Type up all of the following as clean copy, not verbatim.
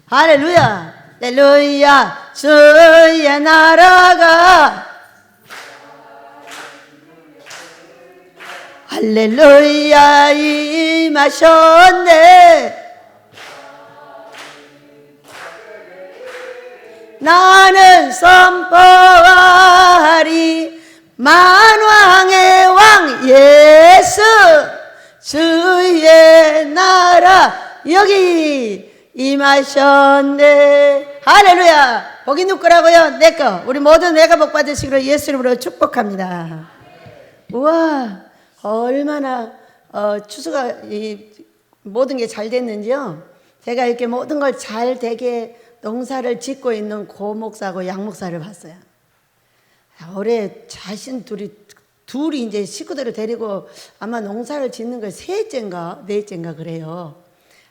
할렐루야, 할렐루야, 주의 나라가 할렐루야 임하셨네. 나는 선포하리 만왕의 왕 예수, 주의 나라 여기 임하셨네. 할렐루야. 복이 누구라고요? 내거. 우리 모두 내가 복 받으시기로 예수 이름으로 축복합니다. 우와, 얼마나 추수가 모든 게 잘 됐는지요. 제가 이렇게 모든 걸 잘 되게 농사를 짓고 있는 고 목사하고 양 목사를 봤어요. 올해 자신 둘이 이제 식구들을 데리고 아마 농사를 짓는 걸 셋째인가 넷째인가 그래요.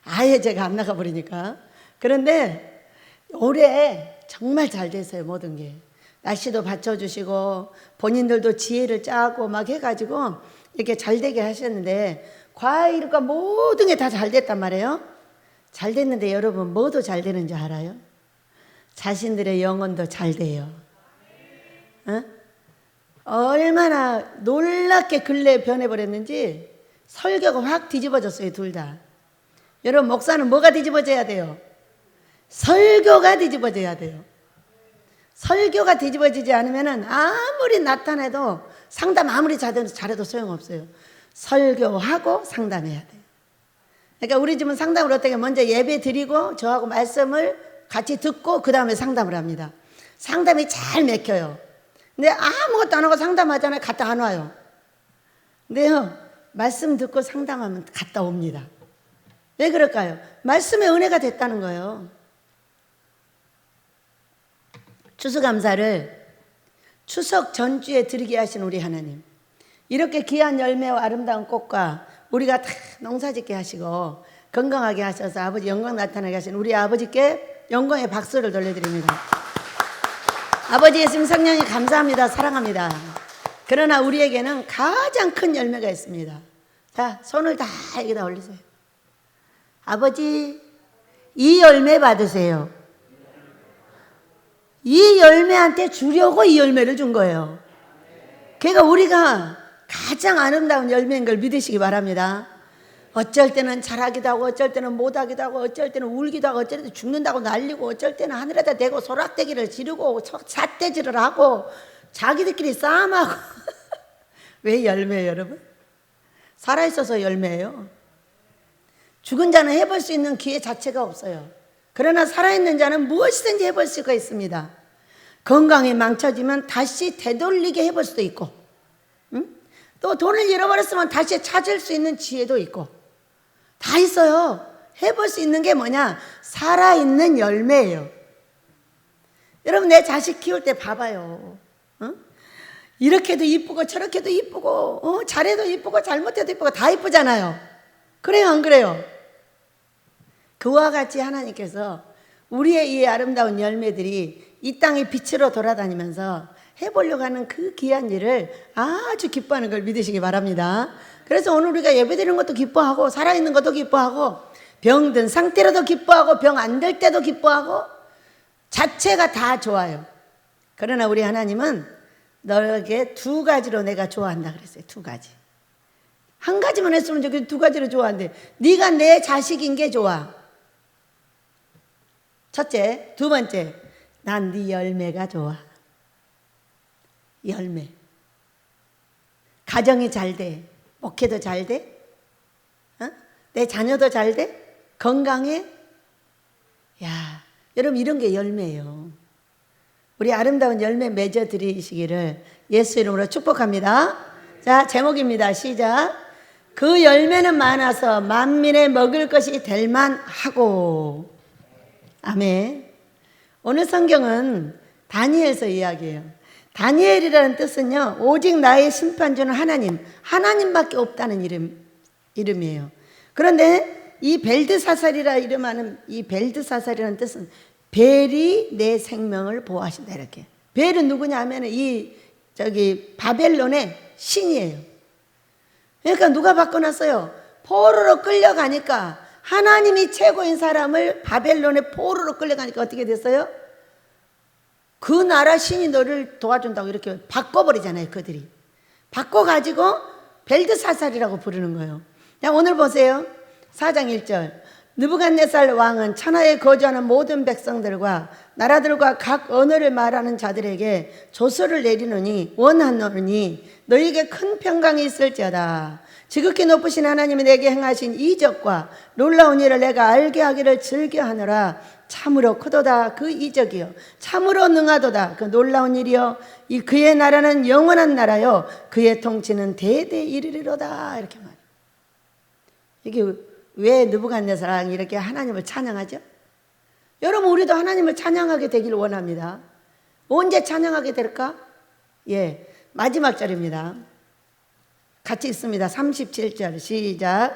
아예 제가 안 나가버리니까. 그런데 올해 정말 잘 됐어요. 모든 게 날씨도 받쳐주시고 본인들도 지혜를 짜고 막 해가지고 이렇게 잘 되게 하셨는데 과일과 모든 게 다 잘 됐단 말이에요. 잘 됐는데 여러분 뭐도 잘 되는지 알아요? 자신들의 영혼도 잘 돼요. 어? 얼마나 놀랍게 근래에 변해버렸는지 설교가 확 뒤집어졌어요. 둘 다. 여러분 목사는 뭐가 뒤집어져야 돼요? 설교가 뒤집어져야 돼요. 설교가 뒤집어지지 않으면 아무리 나타내도 상담 아무리 잘해도 소용없어요. 설교하고 상담해야 돼요. 그러니까 우리 집은 상담을 어떻게 먼저 예배 드리고 저하고 말씀을 같이 듣고 그 다음에 상담을 합니다. 상담이 잘 맥혀요. 근데 아무것도 안 하고 상담하잖아요. 갔다 안 와요. 근데요 말씀 듣고 상담하면 갔다 옵니다. 왜 그럴까요? 말씀의 은혜가 됐다는 거예요. 추수감사를 추석 전주에 드리게 하신 우리 하나님, 이렇게 귀한 열매와 아름다운 꽃과 우리가 다 농사짓게 하시고 건강하게 하셔서 아버지 영광 나타나게 하신 우리 아버지께 영광의 박수를 돌려드립니다. 아버지 예수님 성령님 감사합니다. 사랑합니다. 그러나 우리에게는 가장 큰 열매가 있습니다. 자, 손을 다 여기다 올리세요. 아버지, 이 열매 받으세요. 이 열매한테 주려고 이 열매를 준 거예요. 그러니까 우리가 가장 아름다운 열매인 걸 믿으시기 바랍니다. 어쩔 때는 잘하기도 하고 어쩔 때는 못하기도 하고 어쩔 때는 울기도 하고 어쩔 때는 죽는다고 날리고 어쩔 때는 하늘에다 대고 소락대기를 지르고 삿대질을 하고 자기들끼리 싸움하고 왜 열매예요 여러분? 살아있어서 열매예요. 죽은 자는 해볼 수 있는 기회 자체가 없어요. 그러나 살아있는 자는 무엇이든지 해볼 수가 있습니다. 건강이 망쳐지면 다시 되돌리게 해볼 수도 있고, 또 돈을 잃어버렸으면 다시 찾을 수 있는 지혜도 있고 다 있어요. 해볼 수 있는 게 뭐냐? 살아있는 열매예요. 여러분 내 자식 키울 때 봐봐요. 이렇게도 이쁘고 저렇게도 이쁘고 잘해도 이쁘고 잘못해도 이쁘고 다 이쁘잖아요. 그래요 안 그래요? 그와 같이 하나님께서 우리의 이 아름다운 열매들이 이 땅의 빛으로 돌아다니면서 해보려고 하는 그 귀한 일을 아주 기뻐하는 걸 믿으시기 바랍니다. 그래서 오늘 우리가 예배드리는 것도 기뻐하고 살아있는 것도 기뻐하고 병든 상태로도 기뻐하고 병 안 될 때도 기뻐하고 자체가 다 좋아요. 그러나 우리 하나님은 너에게 두 가지로 내가 좋아한다 그랬어요. 두 가지. 한 가지만 했으면 좋겠는데 두 가지로 좋아한대. 네가 내 자식인 게 좋아. 첫째. 두 번째, 난 네 열매가 좋아. 열매. 가정이 잘 돼. 목회도 잘 돼. 내 자녀도 잘 돼. 건강해. 야, 여러분 이런 게 열매예요. 우리 아름다운 열매 맺어 드리시기를 예수 이름으로 축복합니다. 자, 제목입니다. 시작. 그 열매는 많아서 만민의 먹을 것이 될 만하고. 아멘. 오늘 성경은 다니엘서 이야기예요. 다니엘이라는 뜻은요, 오직 나의 심판주는 하나님밖에 없다는 이름이에요. 그런데 이 벨드사살이라 이름하는 이 벨드사살이라는 뜻은 벨이 내 생명을 보호하신다 이렇게. 벨은 누구냐 하면 바벨론의 신이에요. 그러니까 누가 바꿔놨어요? 포로로 끌려가니까 하나님이 최고인 사람을 바벨론의 포로로 끌려가니까 어떻게 됐어요? 그 나라 신이 너를 도와준다고 이렇게 바꿔버리잖아요. 그들이 바꿔가지고 벨드사살이라고 부르는 거예요. 자, 오늘 보세요. 4장 1절. 느부갓네살 왕은 천하에 거주하는 모든 백성들과 나라들과 각 언어를 말하는 자들에게 조서를 내리노니 원하노니 너희에게 큰 평강이 있을지어다. 지극히 높으신 하나님이 내게 행하신 이적과 놀라운 일을 내가 알게 하기를 즐겨하노라. 참으로 크도다 그 이적이요 참으로 능하도다 그 놀라운 일이요 이 그의 나라는 영원한 나라요 그의 통치는 대대 이르리로다. 이렇게 말해요. 이게 왜 느부갓네살 왕이 이렇게 하나님을 찬양하죠? 여러분, 우리도 하나님을 찬양하게 되기를 원합니다. 언제 찬양하게 될까? 예, 마지막 절입니다. 같이 읽습니다. 37절 시작.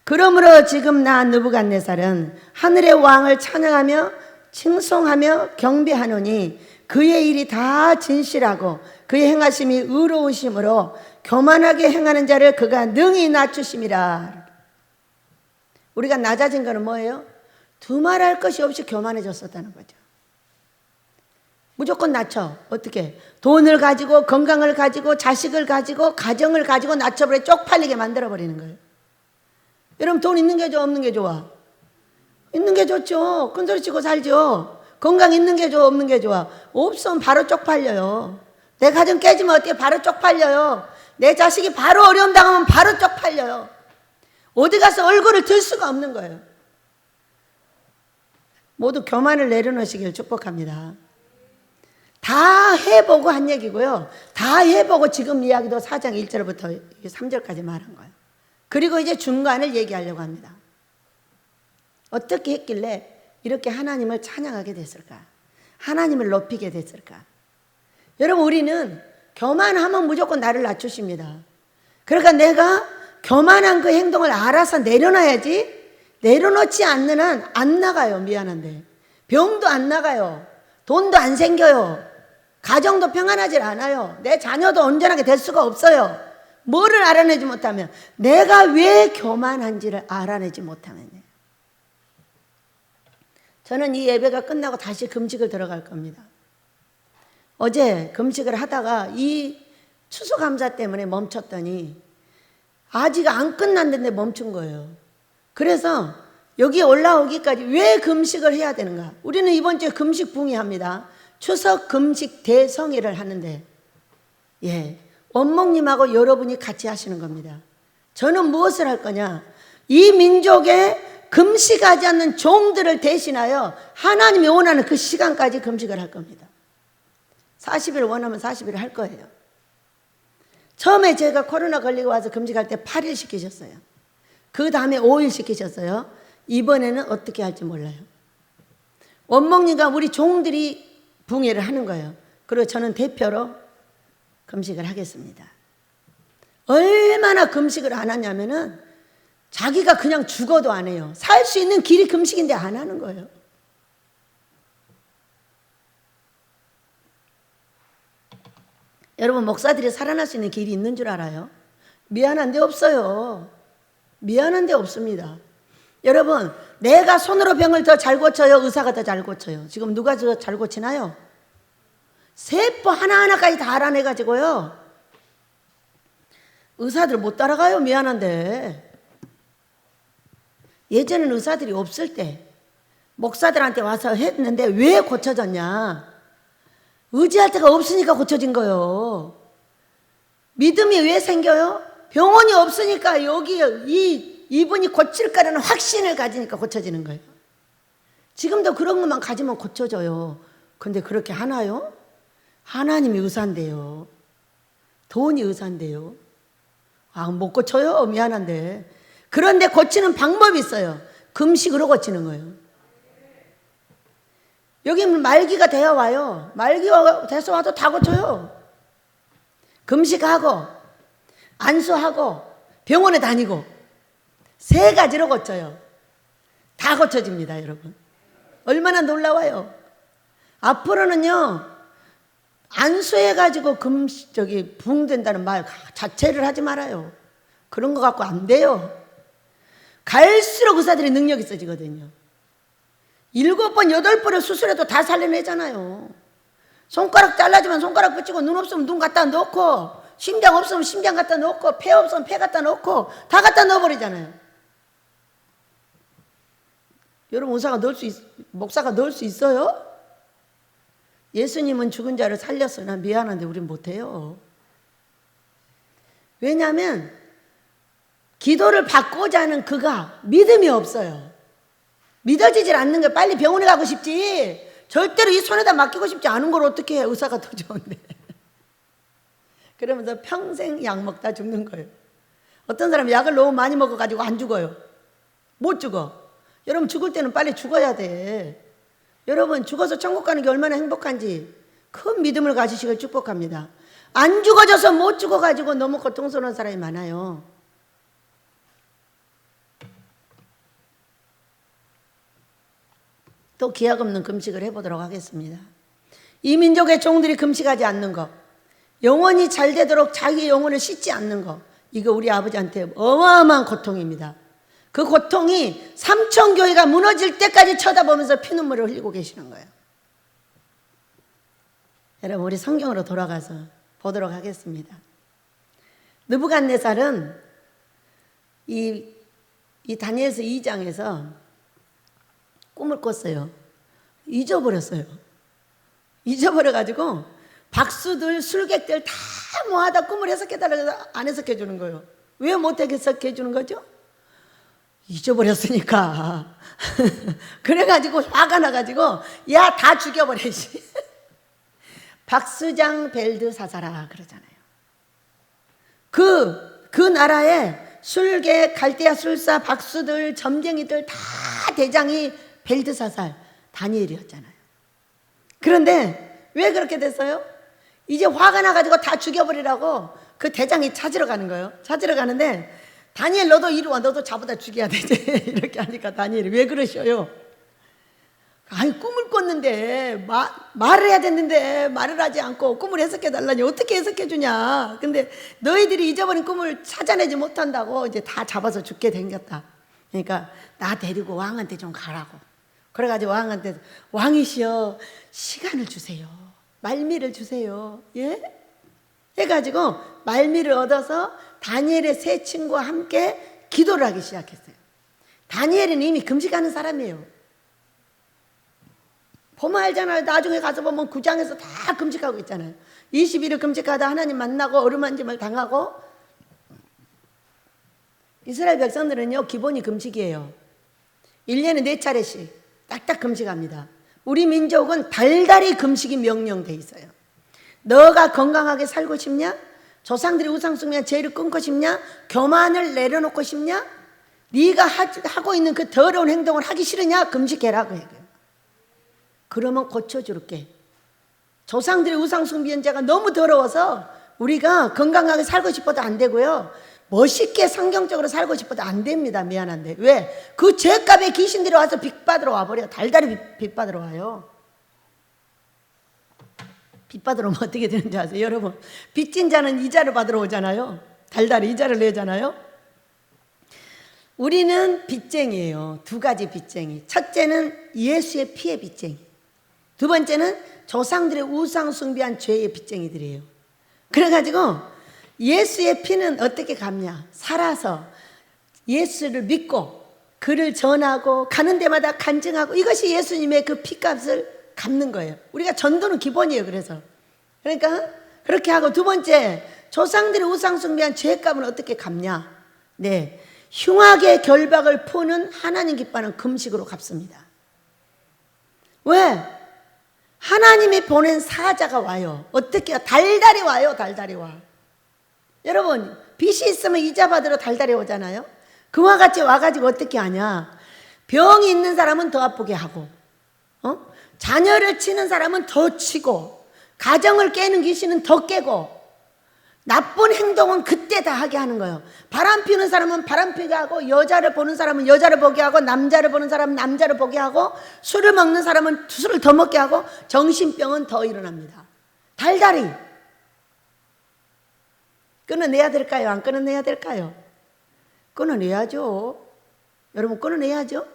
그러므로 지금 나 느부갓네살은 하늘의 왕을 찬양하며 칭송하며 경배하노니 그의 일이 다 진실하고 그의 행하심이 의로우심으로 교만하게 행하는 자를 그가 능히 낮추심이라. 우리가 낮아진 거는 뭐예요? 두말할 것이 없이 교만해졌었다는 거죠. 무조건 낮춰. 어떻게? 돈을 가지고 건강을 가지고 자식을 가지고 가정을 가지고 낮춰버려 쪽팔리게 만들어버리는 거예요. 여러분, 돈 있는 게 좋아 없는 게 좋아? 있는 게 좋죠. 큰소리 치고 살죠. 건강 있는 게 좋아 없는 게 좋아? 없으면 바로 쪽팔려요. 내 가정 깨지면 어떻게? 바로 쪽팔려요. 내 자식이 바로 어려움 당하면 바로 쪽팔려요. 어디 가서 얼굴을 들 수가 없는 거예요. 모두 교만을 내려놓으시길 축복합니다. 다 해보고 한 얘기고요. 다 해보고 지금 이야기도 4장 1절부터 3절까지 말한 거예요. 그리고 이제 중간을 얘기하려고 합니다. 어떻게 했길래 이렇게 하나님을 찬양하게 됐을까? 하나님을 높이게 됐을까? 여러분, 우리는 교만하면 무조건 나를 낮추십니다. 그러니까 내가 교만한 그 행동을 알아서 내려놔야지. 내려놓지 않는 한 안 나가요. 미안한데 병도 안 나가요. 돈도 안 생겨요. 가정도 평안하지 않아요. 내 자녀도 온전하게 될 수가 없어요. 뭐를 알아내지 못하면, 내가 왜 교만한지를 알아내지 못하면요. 저는 이 예배가 끝나고 다시 금식을 들어갈 겁니다. 어제 금식을 하다가 이 추수감사 때문에 멈췄더니 아직 안 끝났는데 멈춘 거예요. 그래서 여기 올라오기까지 왜 금식을 해야 되는가? 우리는 이번 주에 금식 붕의합니다. 추석 금식 대성회를 하는데, 예, 원목님하고 여러분이 같이 하시는 겁니다. 저는 무엇을 할 거냐? 이 민족의 금식하지 않는 종들을 대신하여 하나님이 원하는 그 시간까지 금식을 할 겁니다. 40일 원하면 40일 할 거예요. 처음에 제가 코로나 걸리고 와서 금식할 때 8일 시키셨어요. 그 다음에 5일 시키셨어요. 이번에는 어떻게 할지 몰라요. 원목님과 우리 종들이 붕회를 하는 거예요. 그리고 저는 대표로 금식을 하겠습니다. 얼마나 금식을 안 하냐면은 자기가 그냥 죽어도 안 해요. 살 수 있는 길이 금식인데 안 하는 거예요. 여러분, 목사들이 살아날 수 있는 길이 있는 줄 알아요? 미안한데 없어요. 미안한데 없습니다. 여러분, 내가 손으로 병을 더 잘 고쳐요? 의사가 더 잘 고쳐요? 지금 누가 더 잘 고치나요? 세포 하나하나까지 다 알아내가지고요. 의사들 못 따라가요. 미안한데. 예전에는 의사들이 없을 때 목사들한테 와서 했는데 왜 고쳐졌냐? 의지할 데가 없으니까 고쳐진 거예요. 믿음이 왜 생겨요? 병원이 없으니까 여기 이분이 고칠 거라는 확신을 가지니까 고쳐지는 거예요. 지금도 그런 것만 가지면 고쳐져요. 근데 그렇게 하나요? 하나님이 의사인데요. 돈이 의사인데요. 아, 못 고쳐요. 미안한데. 그런데 고치는 방법이 있어요. 금식으로 고치는 거예요. 여기 말기가 되어 와요. 말기가 돼서 와도 다 고쳐요. 금식하고 안수하고 병원에 다니고 3가지로 고쳐요. 다 고쳐집니다, 여러분. 얼마나 놀라워요. 앞으로는요, 안수해가지고 부흥된다는 말 자체를 하지 말아요. 그런 거 갖고 안 돼요. 갈수록 의사들이 능력이 있어지거든요. 7번, 8번을 수술해도 다 살려내잖아요. 손가락 잘라지면 손가락 붙이고, 눈 없으면 눈 갖다 놓고, 심장 없으면 심장 갖다 놓고, 폐 없으면 폐 갖다 놓고, 다 갖다 넣어버리잖아요. 여러분, 목사가 넣을 수 있어요? 예수님은 죽은 자를 살렸으나 미안한데 우린 못해요. 왜냐하면 기도를 받고자 하는 그가 믿음이 없어요. 믿어지질 않는 거예요. 빨리 병원에 가고 싶지, 절대로 이 손에다 맡기고 싶지 않은 걸 어떻게 해. 의사가 더 좋은데. 그러면서 평생 약 먹다 죽는 거예요. 어떤 사람은 약을 너무 많이 먹어가지고 안 죽어요. 못 죽어. 여러분, 죽을 때는 빨리 죽어야 돼. 여러분, 죽어서 천국 가는 게 얼마나 행복한지 큰 믿음을 가지시길 축복합니다. 안 죽어져서 못 죽어가지고 너무 고통스러운 사람이 많아요. 또 기약 없는 금식을 해보도록 하겠습니다. 이 민족의 종들이 금식하지 않는 것, 영혼이 잘 되도록 자기 영혼을 씻지 않는 것, 이거 우리 아버지한테 어마어마한 고통입니다. 그 고통이 삼천교회가 무너질 때까지 쳐다보면서 피눈물을 흘리고 계시는 거예요. 여러분, 우리 성경으로 돌아가서 보도록 하겠습니다. 느부갓네살은 이 다니엘서 2장에서 꿈을 꿨어요. 잊어버렸어요. 잊어버려가지고 박수들, 술객들 다 모아다 꿈을 해석해달라고 해서 안 해석해주는 거예요. 왜 못 해석해주는 거죠? 잊어버렸으니까. 그래가지고 화가 나가지고 야, 다 죽여버려야지. 박수장 벨드사사라 그러잖아요. 그 나라에 술객, 갈대아 술사, 박수들, 점쟁이들 다 대장이 벨드사살, 다니엘이었잖아요. 그런데 왜 그렇게 됐어요? 이제 화가 나가지고 다 죽여버리라고 그 대장이 찾으러 가는 거예요. 찾으러 가는데 다니엘, 너도 이리 와. 너도 자보다 죽여야 되지. 이렇게 하니까 다니엘이 왜 그러셔요? 아니, 꿈을 꿨는데 말을 해야 됐는데 말을 하지 않고 꿈을 해석해 달라니 어떻게 해석해 주냐. 근데 너희들이 잊어버린 꿈을 찾아내지 못한다고 이제 다 잡아서 죽게 생겼다. 그러니까 나 데리고 왕한테 좀 가라고. 그래가지고 왕한테, 왕이시여 시간을 주세요. 말미를 주세요. 예? 해가지고 말미를 얻어서 다니엘의 세 친구와 함께 기도를 하기 시작했어요. 다니엘은 이미 금식하는 사람이에요. 보면 알잖아요. 나중에 가서 보면 9장에서 다 금식하고 있잖아요. 20일을 금식하다 하나님 만나고 어루만짐을 당하고. 이스라엘 백성들은요, 기본이 금식이에요. 1년에 4차례씩 딱딱 금식합니다. 우리 민족은 달달이 금식이 명령돼 있어요. 너가 건강하게 살고 싶냐? 조상들이 우상숭배한 죄를 끊고 싶냐? 교만을 내려놓고 싶냐? 네가 하고 있는 그 더러운 행동을 하기 싫으냐? 금식해라 그 얘기예요. 그러면 고쳐줄게. 조상들의 우상숭배한 죄가 너무 더러워서 우리가 건강하게 살고 싶어도 안 되고요, 멋있게 성경적으로 살고 싶어도 안 됩니다. 미안한데. 왜? 그 죄값에 귀신들이 와서 빚받으러 와버려요. 달달이 빚받으러 와요. 빚받으러 오면 어떻게 되는지 아세요? 여러분, 빚진 자는 이자를 받으러 오잖아요. 달달이 이자를 내잖아요. 우리는 빚쟁이에요. 두 가지 빚쟁이. 첫째는 예수의 피의 빚쟁이, 두 번째는 조상들의 우상 숭배한 죄의 빚쟁이들이에요. 그래가지고 예수의 피는 어떻게 갚냐? 살아서 예수를 믿고 그를 전하고 가는 데마다 간증하고, 이것이 예수님의 그 피값을 갚는 거예요. 우리가 전도는 기본이에요. 그래서 그러니까 그렇게 하고, 두 번째, 조상들의 우상 숭배한 죄값은 어떻게 갚냐? 네, 흉악의 결박을 푸는 하나님 기뻐하는 금식으로 갚습니다. 왜? 하나님이 보낸 사자가 와요. 어떻게? 달달이 와요. 달달이 와. 여러분, 빚이 있으면 이자 받으러 달달이 오잖아요. 그와 같이 와가지고 어떻게 하냐? 병이 있는 사람은 더 아프게 하고, 자녀를 치는 사람은 더 치고, 가정을 깨는 귀신은 더 깨고, 나쁜 행동은 그때 다 하게 하는 거예요. 바람 피우는 사람은 바람 피게 하고, 여자를 보는 사람은 여자를 보게 하고, 남자를 보는 사람은 남자를 보게 하고, 술을 먹는 사람은 술을 더 먹게 하고, 정신병은 더 일어납니다. 달달이. 끊어내야 될까요? 안 끊어내야 될까요? 끊어내야죠. 여러분, 끊어내야죠.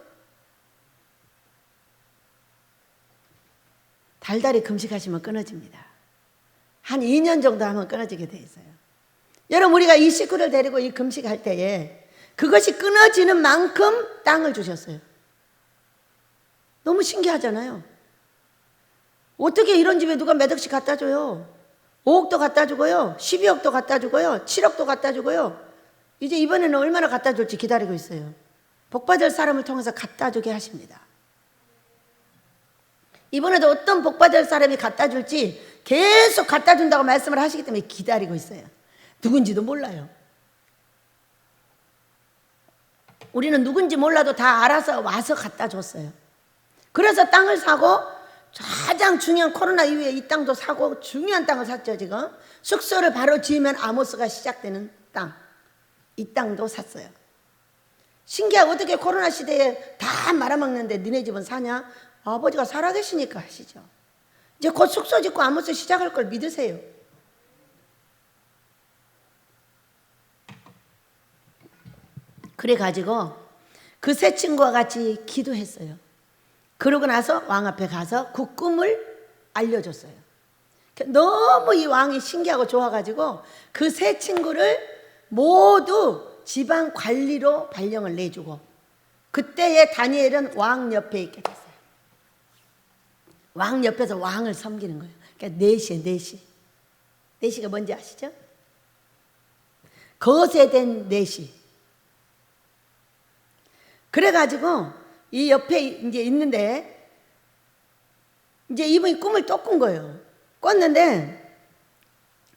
달달이 금식하시면 끊어집니다. 한 2년 정도 하면 끊어지게 돼 있어요. 여러분, 우리가 이 식구를 데리고 이 금식할 때에 그것이 끊어지는 만큼 땅을 주셨어요. 너무 신기하잖아요. 어떻게 이런 집에 누가 몇 억씩 갖다 줘요? 5억도 갖다 주고요, 12억도 갖다 주고요, 7억도 갖다 주고요. 이제 이번에는 얼마나 갖다 줄지 기다리고 있어요. 복받을 사람을 통해서 갖다 주게 하십니다. 이번에도 어떤 복받을 사람이 갖다 줄지 계속 갖다 준다고 말씀을 하시기 때문에 기다리고 있어요. 누군지도 몰라요. 우리는 누군지 몰라도 다 알아서 와서 갖다 줬어요. 그래서 땅을 사고, 가장 중요한 코로나 이후에 이 땅도 사고, 중요한 땅을 샀죠. 지금 숙소를 바로 지으면 아모스가 시작되는 땅, 이 땅도 샀어요. 신기하고, 어떻게 코로나 시대에 다 말아먹는데 니네 집은 사냐? 아버지가 살아계시니까 하시죠. 이제 곧 숙소 짓고 아모스 시작할 걸 믿으세요. 그래가지고 그 세 친구와 같이 기도했어요. 그러고 나서 왕 앞에 가서 그 꿈을 알려줬어요. 너무 이 왕이 신기하고 좋아가지고 그 세 친구를 모두 지방 관리로 발령을 내주고, 그때의 다니엘은 왕 옆에 있게 됐어요. 왕 옆에서 왕을 섬기는 거예요. 그러니까 내시에 내시. 내시가 뭔지 아시죠? 거세된 내시. 그래가지고 이 옆에 이제 있는데, 이제 이분이 꿈을 또 꾼 거예요. 꿨는데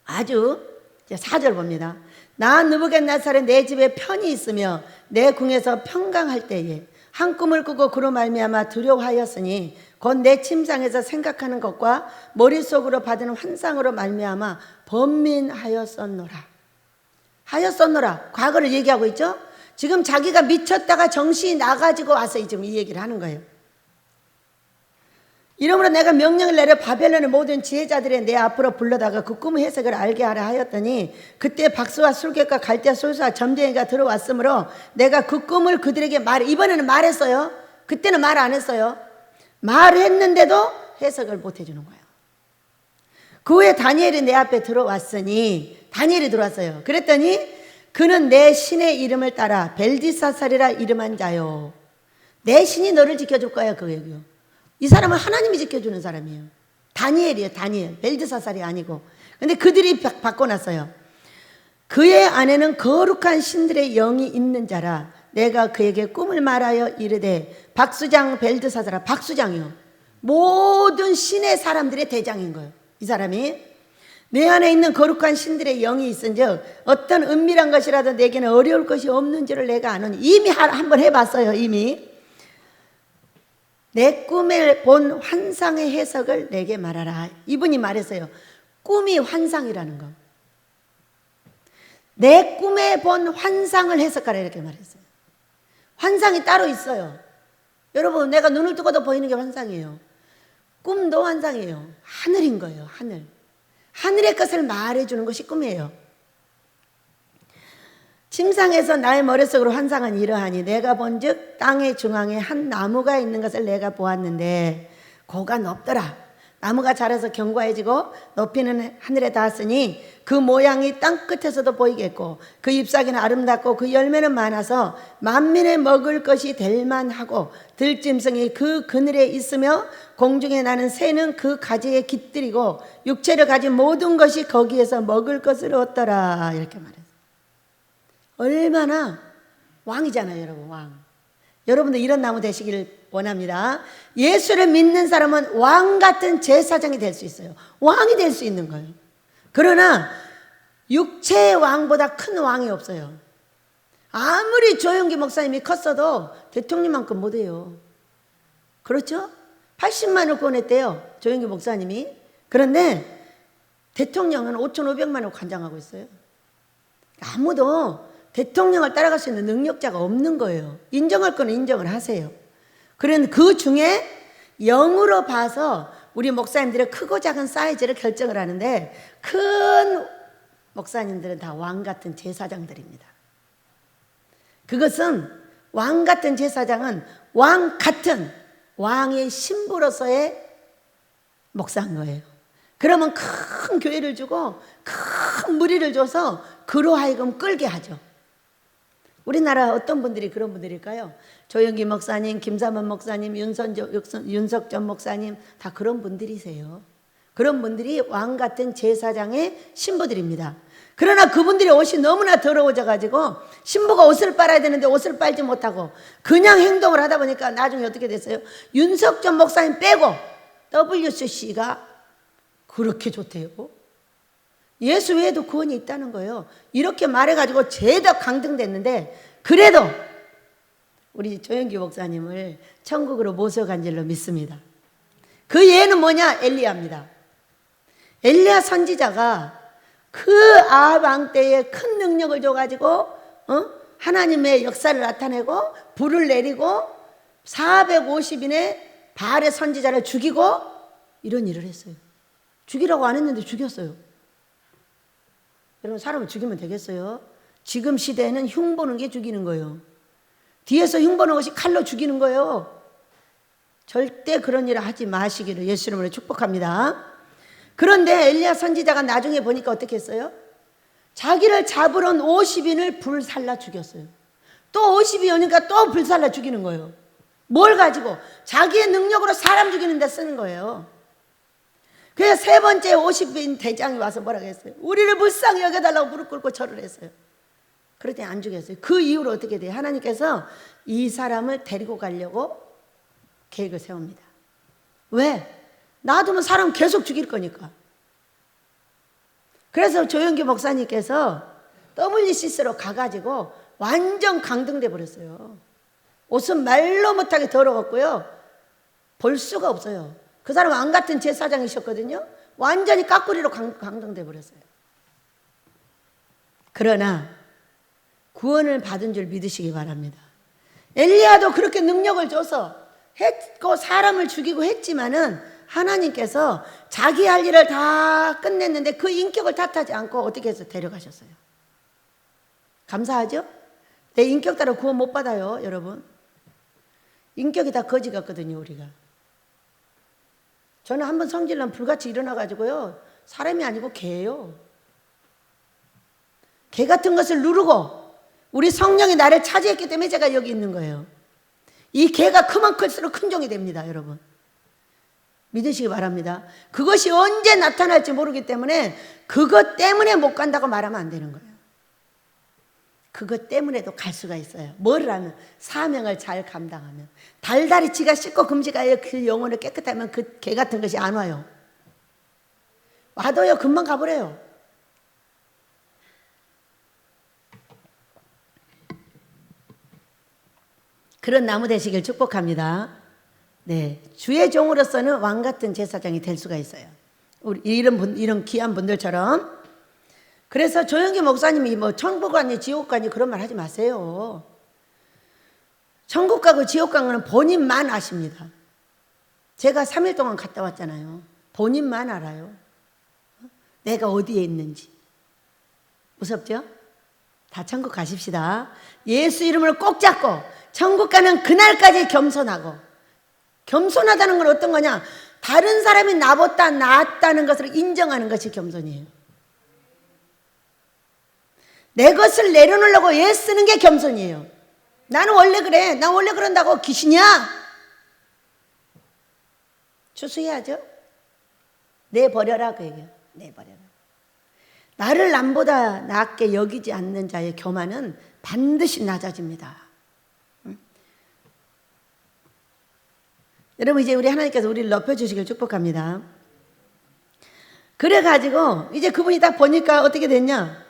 아주, 이제 4절 봅니다. 나 느부갓네살의 내 집에 편히 있으며 내 궁에서 평강할 때에 한 꿈을 꾸고 그로 말미암아 두려워하였으니 곧 내 침상에서 생각하는 것과 머릿속으로 받은 환상으로 말미암아 번민하였었노라. 하였었노라. 과거를 얘기하고 있죠. 지금 자기가 미쳤다가 정신이 나가지고 와서 지금 이 얘기를 하는 거예요. 이러므로 내가 명령을 내려 바벨론의 모든 지혜자들의 내 앞으로 불러다가 그 꿈의 해석을 알게 하라 하였더니, 그때 박수와 술객과 갈대와 솔수와 점쟁이가 들어왔으므로 내가 그 꿈을 그들에게 말해. 이번에는 말했어요. 그때는 말 안 했어요. 말했는데도 해석을 못 해주는 거예요. 그 후에 다니엘이 내 앞에 들어왔으니, 다니엘이 들어왔어요. 그랬더니 그는 내 신의 이름을 따라 벨디사살이라 이름한 자요. 내 신이 너를 지켜줄 거야, 그 얘기요. 이 사람은 하나님이 지켜주는 사람이에요. 다니엘이에요, 다니엘. 벨드사살이 아니고. 근데 그들이 바꿔놨어요. 그의 안에는 거룩한 신들의 영이 있는 자라 내가 그에게 꿈을 말하여 이르되 박수장 벨드사살아. 박수장이요. 모든 신의 사람들의 대장인 거예요. 이 사람이 내 안에 있는 거룩한 신들의 영이 있은즉 어떤 은밀한 것이라도 내게는 어려울 것이 없는 줄을 내가 아노니. 이미 한번 해봤어요. 이미 내 꿈에 본 환상의 해석을 내게 말하라. 이분이 말했어요. 꿈이 환상이라는 거. 내 꿈에 본 환상을 해석하라 이렇게 말했어요. 환상이 따로 있어요. 여러분, 내가 눈을 뜨고도 보이는 게 환상이에요. 꿈도 환상이에요. 하늘인 거예요. 하늘. 하늘의 것을 말해주는 것이 꿈이에요. 침상에서 나의 머릿속으로 환상은 이러하니 내가 본즉 땅의 중앙에 한 나무가 있는 것을 내가 보았는데 고가 높더라. 나무가 자라서 견고해지고 높이는 하늘에 닿았으니 그 모양이 땅 끝에서도 보이겠고 그 잎사귀는 아름답고 그 열매는 많아서 만민의 먹을 것이 될 만하고 들짐승이 그 그늘에 있으며 공중에 나는 새는 그 가지에 깃들이고 육체를 가진 모든 것이 거기에서 먹을 것을 얻더라. 이렇게 말해요. 얼마나 왕이잖아요, 여러분. 왕. 여러분도 이런 나무 되시길 원합니다. 예수를 믿는 사람은 왕 같은 제사장이 될 수 있어요. 왕이 될 수 있는 거예요. 그러나 육체의 왕보다 큰 왕이 없어요. 아무리 조영기 목사님이 컸어도 대통령만큼 못해요. 그렇죠? 80만을 구원했대요, 조영기 목사님이. 그런데 대통령은 5,500만을 관장하고 있어요. 아무도 대통령을 따라갈 수 있는 능력자가 없는 거예요. 인정할 거는 인정을 하세요. 그런데 그 중에 영으로 봐서 우리 목사님들의 크고 작은 사이즈를 결정을 하는데 큰 목사님들은 다 왕 같은 제사장들입니다. 그것은 왕 같은 제사장은 왕 같은 왕의 신부로서의 목사인 거예요. 그러면 큰 교회를 주고 큰 무리를 줘서 그로 하여금 끌게 하죠. 우리나라 어떤 분들이 그런 분들일까요? 조영기 목사님, 김삼원 목사님, 윤석전 목사님 다 그런 분들이세요. 그런 분들이 왕 같은 제사장의 신부들입니다. 그러나 그분들의 옷이 너무나 더러워져 가지고 신부가 옷을 빨아야 되는데 옷을 빨지 못하고 그냥 행동을 하다 보니까 나중에 어떻게 됐어요? 윤석전 목사님 빼고 WCC가 그렇게 좋대요. 예수 외에도 구원이 있다는 거예요. 이렇게 말해가지고 죄다 강등됐는데 그래도 우리 조영기 목사님을 천국으로 모셔간 줄로 믿습니다. 그 예는 뭐냐? 엘리야입니다. 엘리야 선지자가 그 아합 왕 때에 큰 능력을 줘가지고 하나님의 역사를 나타내고 불을 내리고 450인의 바알의 선지자를 죽이고 이런 일을 했어요. 죽이라고 안 했는데 죽였어요. 여러분 사람을 죽이면 되겠어요? 지금 시대에는 흉보는 게 죽이는 거예요. 뒤에서 흉보는 것이 칼로 죽이는 거예요. 절대 그런 일을 하지 마시기를 예수 이름으로 축복합니다. 그런데 엘리야 선지자가 나중에 보니까 어떻게 했어요? 자기를 잡으러 온 50인을 불살라 죽였어요. 또 50이 오니까 또 불살라 죽이는 거예요. 뭘 가지고? 자기의 능력으로 사람 죽이는 데 쓰는 거예요. 그래서 세 번째 50인 대장이 와서 뭐라고 했어요? 우리를 불쌍히 여겨달라고 무릎 꿇고 절을 했어요. 그랬더니 안 죽였어요. 그 이후로 어떻게 돼요? 하나님께서 이 사람을 데리고 가려고 계획을 세웁니다. 왜? 놔두면 사람 계속 죽일 거니까. 그래서 조영기 목사님께서 WCC로 가가지고 완전 강등돼 버렸어요. 옷은 말로 못하게 더러웠고요. 볼 수가 없어요. 그 사람 왕 같은 제사장이셨거든요. 완전히 까꾸리로 강등돼 버렸어요. 그러나 구원을 받은 줄 믿으시기 바랍니다. 엘리야도 그렇게 능력을 줘서 했고 사람을 죽이고 했지만은 하나님께서 자기 할 일을 다 끝냈는데 그 인격을 탓하지 않고 어떻게 해서 데려가셨어요. 감사하죠? 내 인격 따라 구원 못 받아요, 여러분. 인격이 다 거지 같거든요, 우리가. 저는 한번 성질나면 불같이 일어나가지고요, 사람이 아니고 개예요. 개 같은 것을 누르고 우리 성령이 나를 차지했기 때문에 제가 여기 있는 거예요. 이 개가 크면 클수록 큰 종이 됩니다, 여러분. 믿으시기 바랍니다. 그것이 언제 나타날지 모르기 때문에 그것 때문에 못 간다고 말하면 안 되는 거예요. 그것 때문에도 갈 수가 있어요. 뭘 하면? 사명을 잘 감당하면. 달달이 지가 씻고 금지가요. 그 영혼을 깨끗하면 그 개 같은 것이 안 와요. 와도요 금방 가버려요. 그런 나무 되시길 축복합니다. 네, 주의 종으로서는 왕 같은 제사장이 될 수가 있어요. 우리 이런 귀한 분들처럼. 그래서 조영기 목사님이 뭐 천국 가니 지옥 가니 그런 말 하지 마세요. 천국 가고 지옥 간 거는 본인만 아십니다. 제가 3일 동안 갔다 왔잖아요. 본인만 알아요. 내가 어디에 있는지. 무섭죠? 다 천국 가십시다. 예수 이름을 꼭 잡고 천국 가는 그날까지 겸손하고. 겸손하다는 건 어떤 거냐? 다른 사람이 나보다 낫다는 것을 인정하는 것이 겸손이에요. 내 것을 내려놓으려고 애쓰는 게 겸손이에요. 나는 원래 그래. 나 원래 그런다고 귀신이야? 추수해야죠. 내버려라 그 얘기예요. 내버려라. 나를 남보다 낫게 여기지 않는 자의 교만은 반드시 낮아집니다. 응? 여러분 이제 우리 하나님께서 우리를 높여주시길 축복합니다. 그래가지고 이제 그분이 딱 보니까 어떻게 됐냐?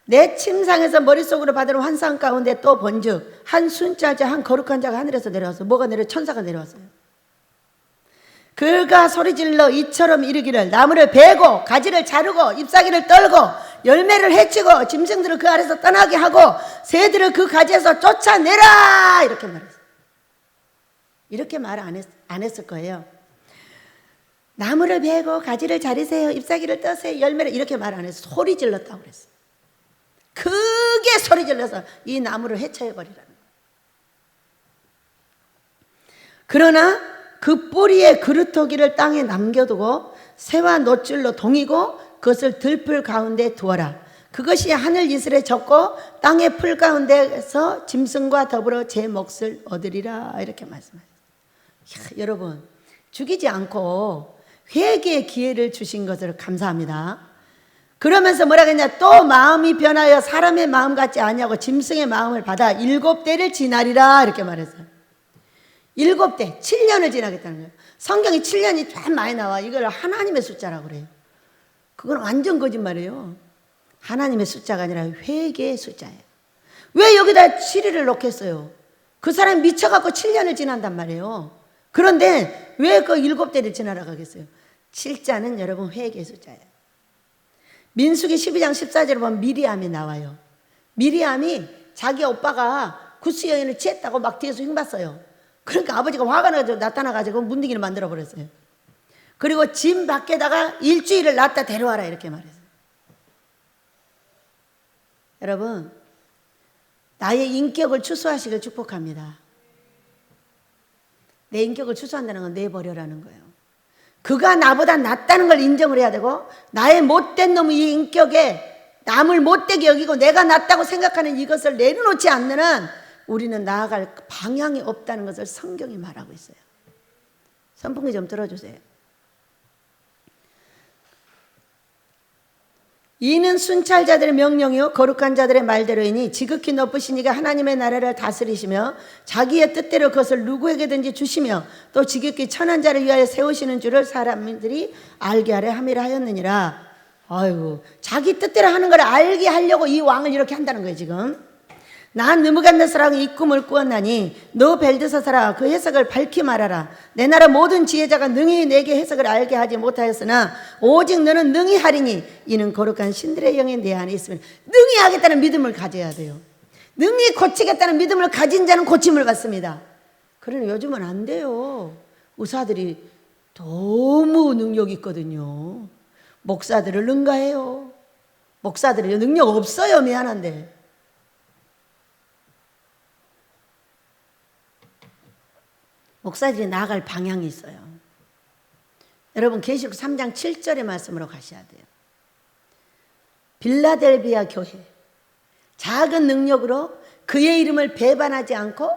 내 침상에서 머릿속으로 받은 환상 가운데 또 본즉 한 순자자 한 거룩한 자가 하늘에서 내려왔어요. 뭐가 내려? 천사가 내려왔어요. 그가 소리질러 이처럼 이르기를 나무를 베고 가지를 자르고 잎사귀를 떨고 열매를 해치고 짐승들을 그 아래서 떠나게 하고 새들을 그 가지에서 쫓아내라 이렇게 말했어요. 이렇게 말 안 했을 거예요. 나무를 베고 가지를 자르세요. 잎사귀를 떠세요. 열매를 이렇게 말 안 해서 소리 질렀다고 그랬어요. 크게 소리 질러서 이 나무를 해쳐버리라는 거예요. 그러나 그 뿌리의 그루터기를 땅에 남겨두고 새와 노줄로 동이고 그것을 들풀 가운데 두어라. 그것이 하늘 이슬에 젖고 땅의 풀 가운데서 짐승과 더불어 제 몫을 얻으리라. 이렇게 말씀하셨어요. 여러분, 죽이지 않고 회개의 기회를 주신 것을 감사합니다. 그러면서 뭐라 그랬냐? 또 마음이 변하여 사람의 마음 같지 아니하고 짐승의 마음을 받아 7대를 지나리라. 이렇게 말했어요. 7대, 7년을 지나겠다는 거예요. 성경이 7년이 참 많이 나와. 이걸 하나님의 숫자라고 그래요. 그건 완전 거짓말이에요. 하나님의 숫자가 아니라 회개의 숫자예요. 왜 여기다 7일을 넣겠어요? 그 사람이 미쳐갖고 7년을 지난단 말이에요. 그런데 왜 그 7대를 지나라고 하겠어요? 7자는 여러분 회개의 숫자예요. 민수기 12장 14절에 보면 미리암이 나와요. 미리암이 자기 오빠가 구스 여인을 취했다고 막 뒤에서 흉봤어요. 그러니까 아버지가 화가 나가지고 나타나가지고 문둥이를 만들어 버렸어요. 그리고 집 밖에다가 일주일을 놨다 데려와라 이렇게 말했어요. 여러분, 나의 인격을 추수하시길 축복합니다. 내 인격을 추수한다는 건 내버려라는 거예요. 그가 나보다 낫다는 걸 인정을 해야 되고, 나의 못된 놈의 이 인격에 남을 못되게 여기고 내가 낫다고 생각하는 이것을 내려놓지 않는 한 우리는 나아갈 방향이 없다는 것을 성경이 말하고 있어요. 선풍기 좀 들어주세요. 이는 순찰자들의 명령이요 거룩한 자들의 말대로이니 지극히 높으신 이가 하나님의 나라를 다스리시며 자기의 뜻대로 그것을 누구에게든지 주시며 또 지극히 천한 자를 위하여 세우시는 줄을 사람들이 알게 하려 함이라 하였느니라. 아이고, 자기 뜻대로 하는 걸 알게 하려고 이 왕을 이렇게 한다는 거예요. 지금 난 느부갓네살왕이 이 꿈을 꾸었나니 너 벨드사살아 그 해석을 밝히 말하라. 내 나라 모든 지혜자가 능히 내게 해석을 알게 하지 못하였으나 오직 너는 능히 하리니 이는 거룩한 신들의 영이 내 안에 있으면 능히 하겠다는 믿음을 가져야 돼요. 능히 고치겠다는 믿음을 가진 자는 고침을 받습니다. 그러나 요즘은 안 돼요. 의사들이 너무 능력이 있거든요. 목사들을 능가해요. 목사들이 능력 없어요. 미안한데. 목사들이 나아갈 방향이 있어요. 여러분 계시록 3장 7절의 말씀으로 가셔야 돼요. 빌라델비아 교회, 작은 능력으로 그의 이름을 배반하지 않고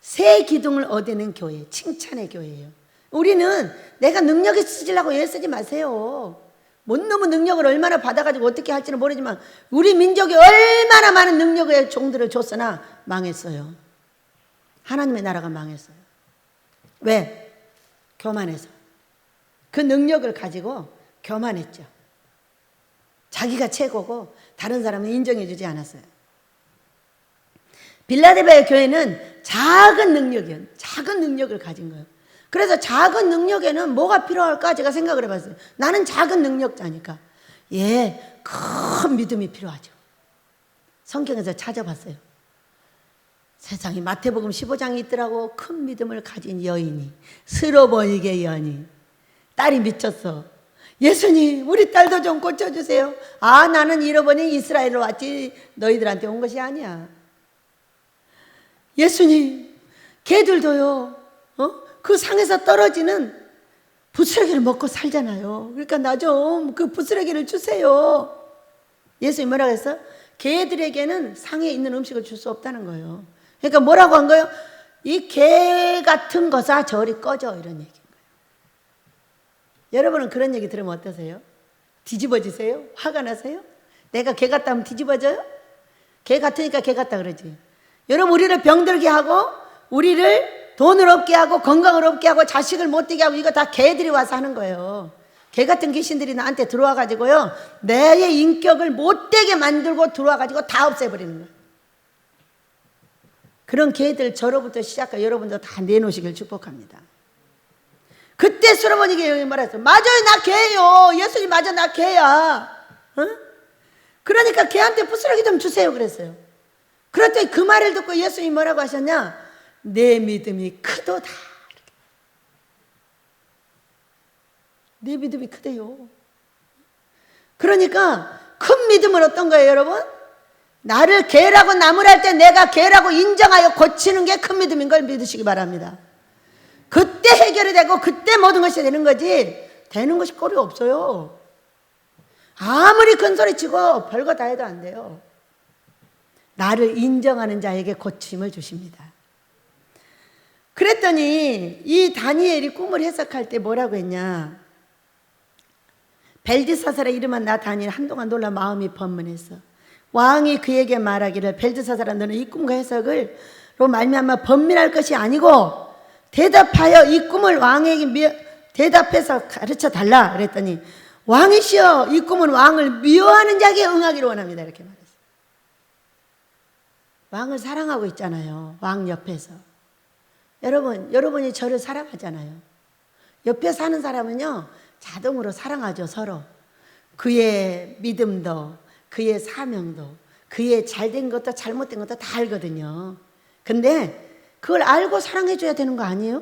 새 기둥을 얻는 교회, 칭찬의 교회예요. 우리는 내가 능력이 쓰지려고 애쓰지 마세요. 못 너무 능력을 얼마나 받아가지고 어떻게 할지는 모르지만 우리 민족이 얼마나 많은 능력의 종들을 줬으나 망했어요. 하나님의 나라가 망했어요. 왜? 교만해서. 그 능력을 가지고 교만했죠. 자기가 최고고 다른 사람은 인정해 주지 않았어요. 빌라델비아 교회는 작은 능력이에요. 작은 능력을 가진 거예요. 그래서 작은 능력에는 뭐가 필요할까 제가 생각을 해봤어요. 나는 작은 능력자니까 큰 믿음이 필요하죠. 성경에서 찾아봤어요. 세상에 마태복음 15장이 있더라고. 큰 믿음을 가진 여인이, 스로보니게 여인이, 딸이 미쳤어. 예수님 우리 딸도 좀 고쳐주세요. 아, 나는 잃어버린 이스라엘로 왔지 너희들한테 온 것이 아니야. 예수님 걔들도요 그 상에서 떨어지는 부스러기를 먹고 살잖아요. 그러니까 나 좀 그 부스러기를 주세요. 예수님 뭐라고 했어? 걔들에게는 상에 있는 음식을 줄 수 없다는 거예요. 그러니까 뭐라고 한 거예요? 이 개 같은 것아 저리 꺼져, 이런 얘기인 거예요. 여러분은 그런 얘기 들으면 어떠세요? 뒤집어지세요? 화가 나세요? 내가 개 같다 하면 뒤집어져요? 개 같으니까 개 같다 그러지. 여러분, 우리를 병들게 하고 우리를 돈을 없게 하고 건강을 없게 하고 자식을 못되게 하고 이거 다 개들이 와서 하는 거예요. 개 같은 귀신들이 나한테 들어와 가지고요 내의 인격을 못되게 만들고 들어와 가지고 다 없애버리는 거예요. 그런 개들 저로부터 시작해 여러분도 다 내놓으시길 축복합니다. 그때 솔로몬에게 말했어요. 맞아요, 나 개예요. 예수님 맞아, 나 개야. 그러니까 개한테 부스러기 좀 주세요 그랬어요. 그랬더니 그 말을 듣고 예수님이 뭐라고 하셨냐? 내 믿음이 크도다. 내 믿음이 크대요. 그러니까 큰 믿음은 어떤 거예요, 여러분? 나를 개라고 나무랄 때 내가 개라고 인정하여 고치는 게 큰 믿음인 걸 믿으시기 바랍니다. 그때 해결이 되고 그때 모든 것이 되는 거지, 되는 것이 꼴이 없어요. 아무리 큰 소리 치고 별거 다 해도 안 돼요. 나를 인정하는 자에게 고침을 주십니다. 그랬더니 이 다니엘이 꿈을 해석할 때 뭐라고 했냐? 벨드사살의 이름한 나 다니엘 한동안 놀라 마음이 번문했어. 왕이 그에게 말하기를 벨드사살아 너는 이 꿈과 해석을 로 말미암아 번민할 것이 아니고 대답하여 이 꿈을 왕에게 대답해서 가르쳐 달라 그랬더니 왕이시여 이 꿈은 왕을 미워하는 자에게 응하기를 원합니다 이렇게 말했어요. 왕을 사랑하고 있잖아요. 왕 옆에서. 여러분이 저를 사랑하잖아요. 옆에 사는 사람은요 자동으로 사랑하죠. 서로 그의 믿음도 그의 사명도 그의 잘된 것도 잘못된 것도 다 알거든요. 근데 그걸 알고 사랑해 줘야 되는 거 아니에요?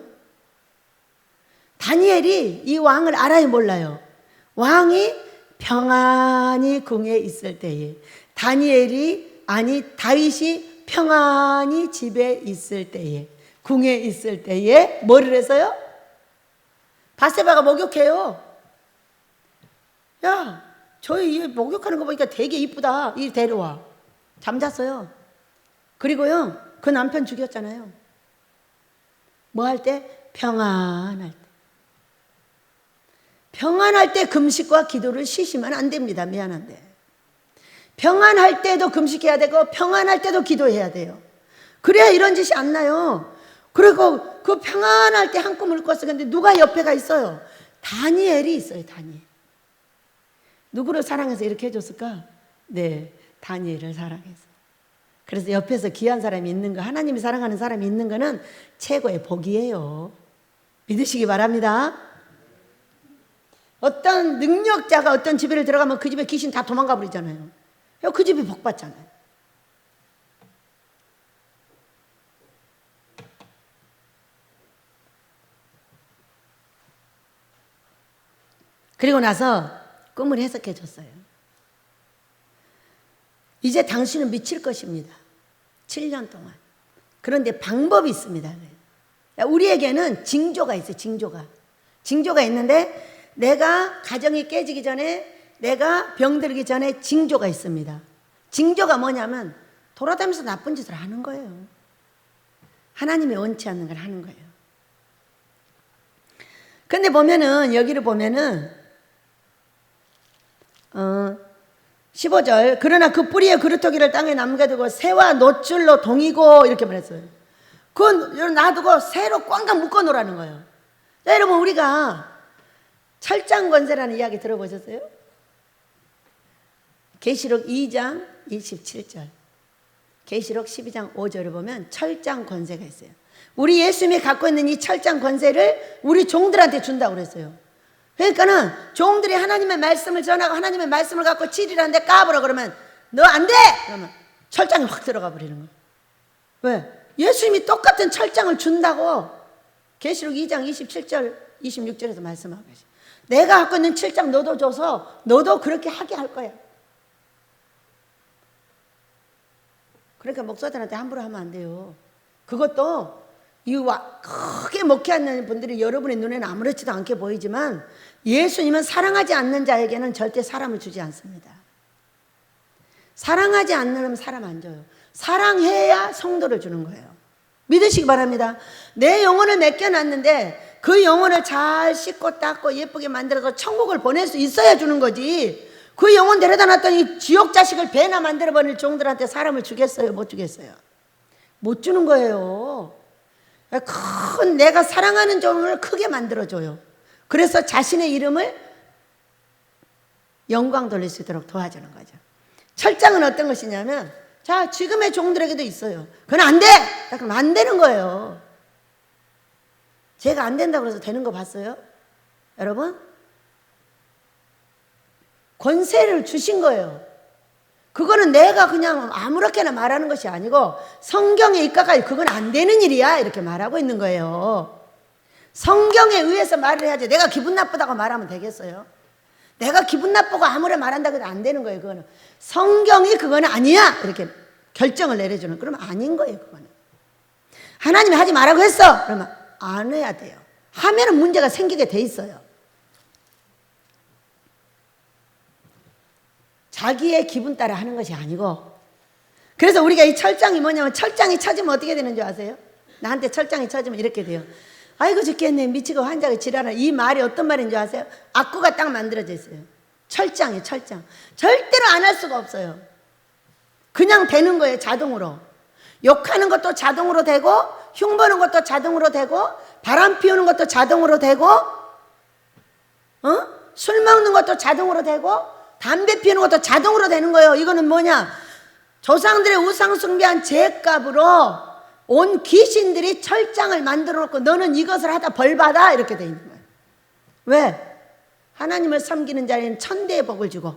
다니엘이 이 왕을 알아요 몰라요? 왕이 평안히 궁에 있을 때에 다윗이 평안히 집에 있을 때에 궁에 있을 때에 뭐를 해서요? 바세바가 목욕해요. 야, 저희 목욕하는 거 보니까 되게 이쁘다. 이 데려와. 잠잤어요. 그리고요, 그 남편 죽였잖아요. 뭐 할 때? 평안할 때. 평안할 때 금식과 기도를 쉬시면 안 됩니다. 미안한데. 평안할 때도 금식해야 되고 평안할 때도 기도해야 돼요. 그래야 이런 짓이 안 나요. 그리고 그 평안할 때 한 꿈을 꿨어요. 근데 누가 옆에가 있어요? 다니엘이 있어요. 다니엘. 누구를 사랑해서 이렇게 해줬을까? 네, 다니엘을 사랑해서. 그래서 옆에서 귀한 사람이 있는 거, 하나님이 사랑하는 사람이 있는 거는 최고의 복이에요. 믿으시기 바랍니다. 어떤 능력자가 어떤 집에 들어가면 그 집에 귀신 다 도망가 버리잖아요. 그 집이 복 받잖아요. 그리고 나서 꿈을 해석해 줬어요. 이제 당신은 미칠 것입니다. 7년 동안. 그런데 방법이 있습니다. 우리에게는 징조가 있어요. 징조가 있는데 내가 가정이 깨지기 전에 내가 병들기 전에 징조가 있습니다. 징조가 뭐냐면 돌아다니면서 나쁜 짓을 하는 거예요. 하나님이 원치 않는 걸 하는 거예요. 근데 보면은 여기를 보면은 15절 그러나 그 뿌리의 그루터기를 땅에 남겨두고 새와 노줄로 동이고 이렇게 말했어요. 그건 놔두고 새로 꽝꽝 묶어 놓으라는 거예요. 자, 여러분 우리가 철장 권세라는 이야기 들어보셨어요? 계시록 2장 27절 계시록 12장 5절을 보면 철장 권세가 있어요. 우리 예수님이 갖고 있는 이 철장 권세를 우리 종들한테 준다고 그랬어요. 그러니까는 종들이 하나님의 말씀을 전하고 하나님의 말씀을 갖고 치리라는데 까불어 그러면 너 안 돼! 그러면 철장이 확 들어가 버리는 거예요. 왜? 예수님이 똑같은 철장을 준다고 계시록 2장 27절 26절에서 말씀하고 계세요. 내가 갖고 있는 철장 너도 줘서 너도 그렇게 하게 할 거야. 그러니까 목사들한테 함부로 하면 안 돼요. 그것도 크게 목회하는 분들이 여러분의 눈에는 아무렇지도 않게 보이지만 예수님은 사랑하지 않는 자에게는 절대 사람을 주지 않습니다. 사랑하지 않는 사람 안 줘요. 사랑해야 성도를 주는 거예요. 믿으시기 바랍니다. 내 영혼을 맡겨놨는데 그 영혼을 잘 씻고 닦고 예쁘게 만들어서 천국을 보낼 수 있어야 주는 거지. 그 영혼 데려다 놨더니 지옥 자식을 배나 만들어버릴 종들한테 사람을 주겠어요? 못 주겠어요? 못 주는 거예요. 큰 내가 사랑하는 종을 크게 만들어줘요. 그래서 자신의 이름을 영광 돌릴 수 있도록 도와주는 거죠. 철장은 어떤 것이냐면 자 지금의 종들에게도 있어요. 그건 안 돼! 그럼 안 되는 거예요. 제가 안 된다고 해서 되는 거 봤어요? 여러분? 권세를 주신 거예요. 그거는 내가 그냥 아무렇게나 말하는 것이 아니고 성경에 입각하여 그건 안 되는 일이야 이렇게 말하고 있는 거예요. 성경에 의해서 말을 해야지. 내가 기분 나쁘다고 말하면 되겠어요? 내가 기분 나쁘고 아무리 말한다고 해도 안 되는 거예요. 그거는 성경이 그거는 아니야 이렇게 결정을 내려주는. 그러면 아닌 거예요. 그거는 하나님이 하지 말라고 했어 그러면 안 해야 돼요. 하면은 문제가 생기게 돼 있어요. 자기의 기분 따라 하는 것이 아니고. 그래서 우리가 이 철장이 뭐냐면, 철장이 쳐지면 어떻게 되는 줄 아세요? 나한테 철장이 쳐지면 이렇게 돼요. 아이고 죽겠네, 미치고 환장이 지랄하네. 이 말이 어떤 말인 줄 아세요? 악구가 딱 만들어져 있어요. 철장이에요. 철장. 절대로 안 할 수가 없어요. 그냥 되는 거예요. 자동으로. 욕하는 것도 자동으로 되고, 흉보는 것도 자동으로 되고, 바람 피우는 것도 자동으로 되고, 술 먹는 것도 자동으로 되고, 담배 피우는 것도 자동으로 되는 거예요. 이거는 뭐냐? 조상들의 우상 숭배한 죄값으로 온 귀신들이 철장을 만들어 놓고 너는 이것을 하다 벌 받아 이렇게 돼 있는 거예요. 왜? 하나님을 섬기는 자에게는 천대의 복을 주고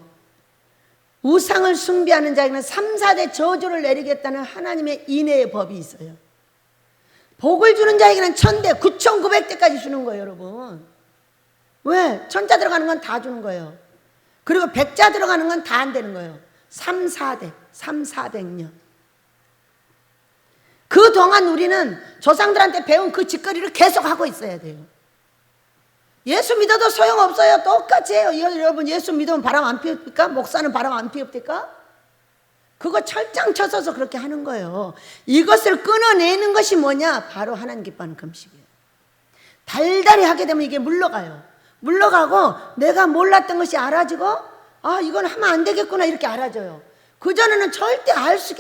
우상을 숭배하는 자에게는 3, 4대 저주를 내리겠다는 하나님의 인애의 법이 있어요. 복을 주는 자에게는 1000대, 9900대까지 주는 거예요, 여러분. 왜? 천자 들어가는 건 다 주는 거예요. 그리고 백자 들어가는 건 다 안 되는 거예요. 3, 4대, 3, 400년. 그동안 우리는 조상들한테 배운 그 짓거리를 계속 하고 있어야 돼요. 예수 믿어도 소용없어요. 똑같이 해요. 여러분 예수 믿으면 바람 안 피웁니까? 목사는 바람 안 피웁니까? 그거 철장 쳐서서 그렇게 하는 거예요. 이것을 끊어내는 것이 뭐냐? 바로 하나님 기뻐하는 금식이에요. 달달이 하게 되면 이게 물러가요. 물러가고 내가 몰랐던 것이 알아지고 아 이건 하면 안 되겠구나 이렇게 알아져요. 그전에는 절대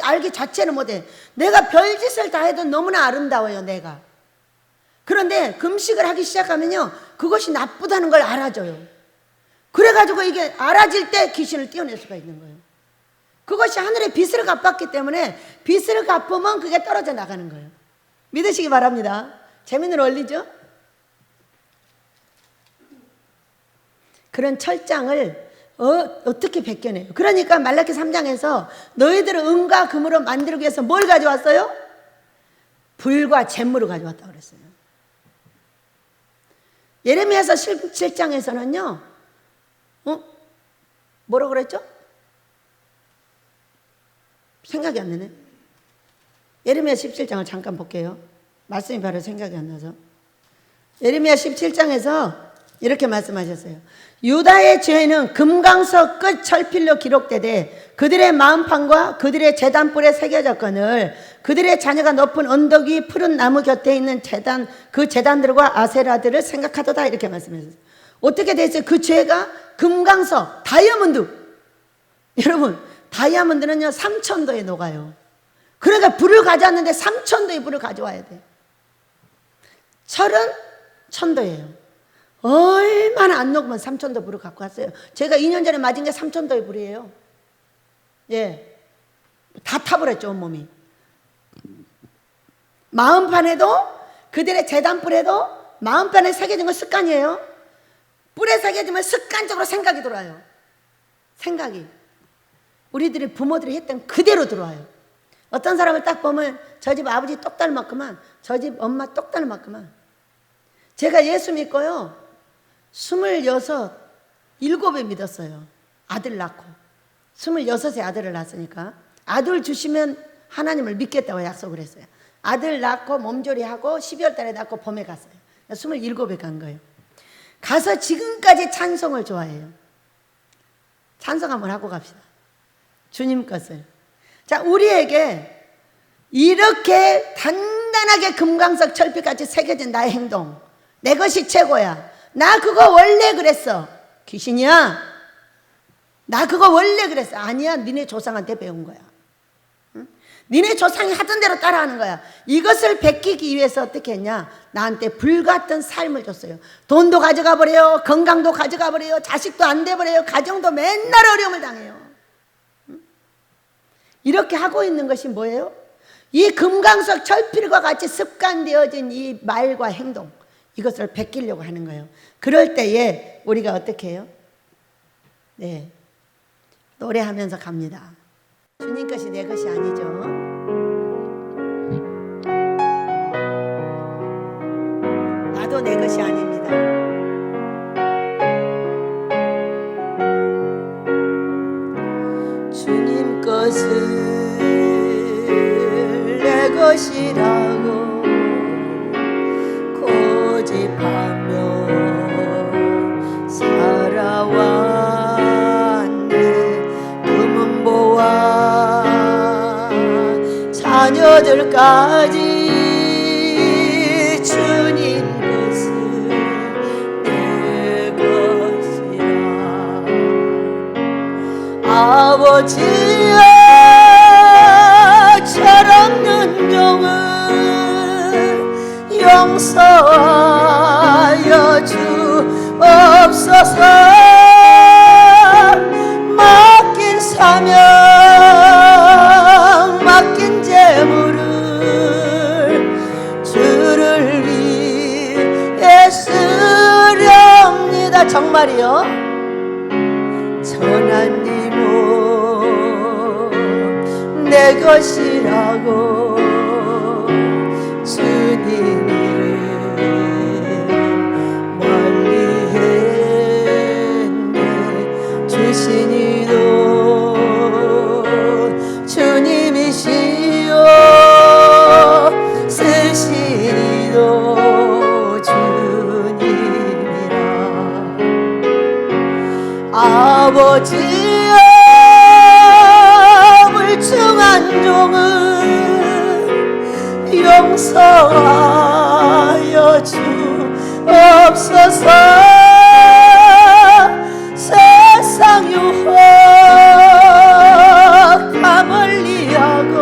알기 자체는 못해. 내가 별짓을 다 해도 너무나 아름다워요. 내가. 그런데 금식을 하기 시작하면요 그것이 나쁘다는 걸 알아줘요. 그래가지고 이게 알아질 때 귀신을 띄어낼 수가 있는 거예요. 그것이 하늘의 빚을 갚았기 때문에 빚을 갚으면 그게 떨어져 나가는 거예요. 믿으시기 바랍니다. 재밌는 원리죠? 그런 철장을 어떻게 벗겨내요? 그러니까 말라기 3장에서 너희들을 은과 금으로 만들기 위해서 뭘 가져왔어요? 불과 잿물을 가져왔다고 그랬어요. 예레미야서 17장에서는요 뭐라고 그랬죠? 생각이 안 나네. 예레미야 17장을 잠깐 볼게요. 말씀이 바로 생각이 안 나서. 예레미야 17장에서 이렇게 말씀하셨어요. 유다의 죄는 금강석 끝 철필로 기록되되 그들의 마음판과 그들의 제단불에 새겨졌거늘 그들의 자녀가 높은 언덕 위 푸른 나무 곁에 있는 제단 그 제단들과 아세라들을 생각하도다 이렇게 말씀하셨어요. 어떻게 됐어요? 그 죄가 금강석 다이아몬드. 여러분 다이아몬드는요 3000도에 녹아요. 그러니까 불을 가져왔는데 3000도의 불을 가져와야 돼. 철은 1000도예요. 얼마나 안 녹으면 3000도 불을 갖고 왔어요. 제가 2년 전에 맞은 게 3000도의 불이에요. 예, 다 타버렸죠 온몸이. 마음판에도 그들의 제단불에도 마음판에 새겨진 건 습관이에요. 뿔에 새겨지면 습관적으로 생각이 들어와요. 생각이 우리들이 부모들이 했던 그대로 들어와요. 어떤 사람을 딱 보면 저 집 아버지 똑 닮았구만, 저 집 엄마 똑 닮았구만. 제가 예수 믿고요 26, 7에 믿었어요. 아들 낳고 26에 아들을 낳았으니까 아들 주시면 하나님을 믿겠다고 약속을 했어요. 아들 낳고 몸조리하고 12월 달에 낳고 봄에 갔어요. 27에 간 거예요. 가서 지금까지 찬송을 좋아해요. 찬송 한번 하고 갑시다. 주님 것을. 자, 우리에게 이렇게 단단하게 금강석 철필같이 새겨진 나의 행동, 내 것이 최고야. 나 그거 원래 그랬어. 귀신이야. 나 그거 원래 그랬어. 아니야, 니네 조상한테 배운 거야. 응? 니네 조상이 하던 대로 따라하는 거야. 이것을 베끼기 위해서 어떻게 했냐? 나한테 불같은 삶을 줬어요. 돈도 가져가 버려요. 건강도 가져가 버려요. 자식도 안 돼 버려요. 가정도 맨날 어려움을 당해요. 응? 이렇게 하고 있는 것이 뭐예요? 이 금강석 철필과 같이 습관되어진 이 말과 행동, 이것을 베끼려고 하는 거예요. 그럴 때에 우리가 어떻게 해요? 네, 노래하면서 갑니다. 주님 것이 내 것이 아니죠. 나도 내 것이 것이라고 고집하며 살아왔네. 금은 보아 자녀들까지 주님 것은 내 것이라. 아버지여 철없는 종을 용서하여 주옵소서. 맡긴 사명 맡긴 재물을 주를 위해 쓰렵니다. 정말이요. 전하님은 내 것이라고 주님 주신 이도 주님이시요 쓰신 이도 주님이라. 아버지여 불충한 종을 용서하여 주옵소서. 세상 유혹 다 멀리하고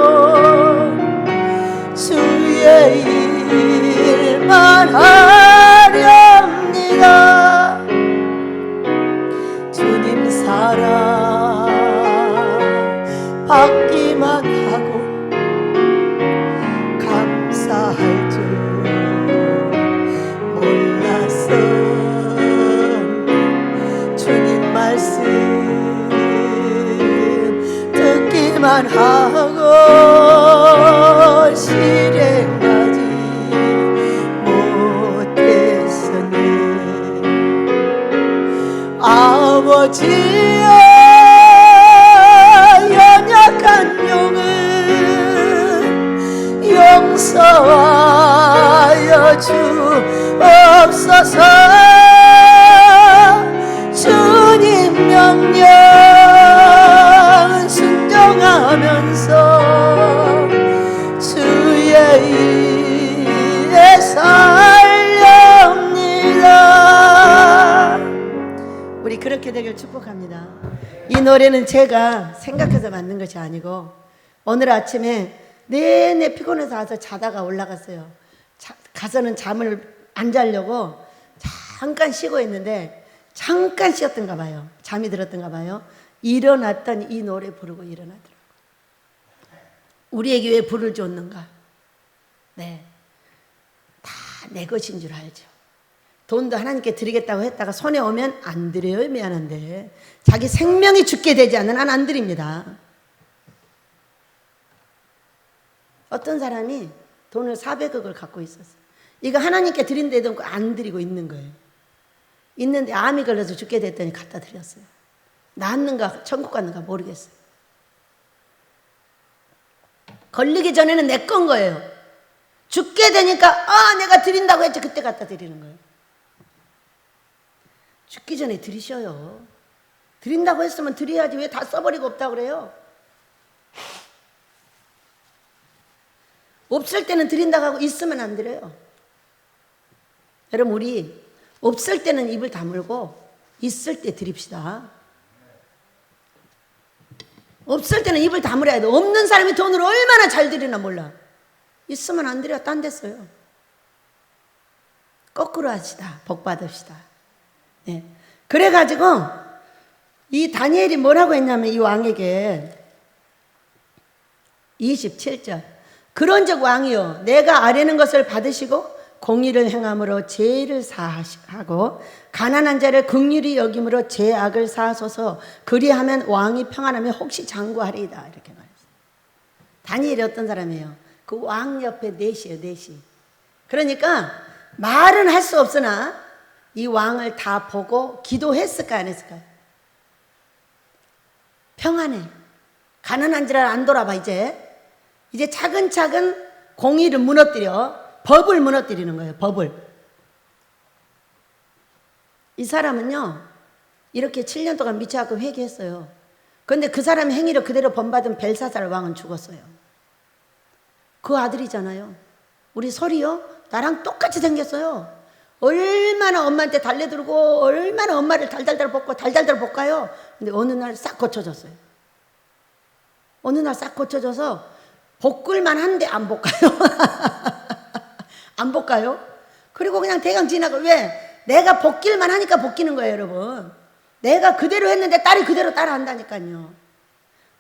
주의 일만 하렵니다. 주님 사랑 받기만 하고 감사할 줄 몰랐어. 주님 말씀 듣기만 하고 실행하지 못했었네. 아버지여 연약한 용을 용서하여 주옵소서. 주님 명령 순종하면서 주의 일에 살렵니다. 우리 그렇게 되길 축복합니다. 이 노래는 제가 생각해서 만든 것이 아니고 오늘 아침에 내내 피곤해서 와서 자다가 올라갔어요. 가서는 잠을 안 자려고 잠깐 쉬고 있는데 잠깐 쉬었던가 봐요. 잠이 들었던가 봐요. 일어났더니 이 노래 부르고 일어나더라고요. 우리에게 왜 불을 줬는가? 네, 다 내 것인 줄 알죠. 돈도 하나님께 드리겠다고 했다가 손에 오면 안 드려요. 미안한데 자기 생명이 죽게 되지 않는 한 안 드립니다. 어떤 사람이 돈을 400억을 갖고 있었어요. 이거 하나님께 드린데도 안 드리고 있는 거예요. 있는데 암이 걸려서 죽게 됐더니 갖다 드렸어요. 낫는가 천국 갔는가 모르겠어요. 걸리기 전에는 내 건 거예요. 죽게 되니까 내가 드린다고 했지 그때 갖다 드리는 거예요. 죽기 전에 드리셔요. 드린다고 했으면 드려야지 왜 다 써버리고 없다고 그래요. 없을 때는 드린다고 하고 있으면 안 드려요. 여러분 우리 없을 때는 입을 다물고 있을 때 드립시다. 없을 때는 입을 다물어야 돼. 없는 사람이 돈을 얼마나 잘 드리나 몰라. 있으면 안 드려. 딴 데 써요. 거꾸로 하시다. 복 받읍시다. 네. 그래가지고 이 다니엘이 뭐라고 했냐면 이 왕에게 27절 그런즉 왕이여 내가 아뢰는 것을 받으시고 공의를 행함으로 죄를 사하고 가난한 자를 긍휼히 여김으로 죄악을 사하소서. 그리하면 왕이 평안하며 혹시 장구하리이다. 이렇게 말했어요. 다니엘이 어떤 사람이에요? 그 왕 옆에 넷이에요. 넷이. 그러니까 말은 할 수 없으나 이 왕을 다 보고 기도했을까 안 했을까요? 평안해. 가난한 자를 안 돌아봐. 이제 차근차근 공의를 무너뜨려 법을 무너뜨리는 거예요. 법을. 이 사람은요 이렇게 7년 동안 미쳐갖고 회개했어요. 그런데 그 사람의 행위를 그대로 본받은 벨사살 왕은 죽었어요. 그 아들이잖아요. 우리 설이요 나랑 똑같이 생겼어요. 얼마나 엄마한테 달래들고 얼마나 엄마를 달달달 볶고 달달달 볶아요. 근데 어느 날 싹 고쳐졌어요. 어느 날 싹 고쳐져서 볶을만 한데 안 볶아요. 안 볶아요. 그리고 그냥 대강 지나가. 왜? 내가 볶일만 하니까 볶이는 거예요, 여러분. 내가 그대로 했는데 딸이 그대로 따라 한다니까요.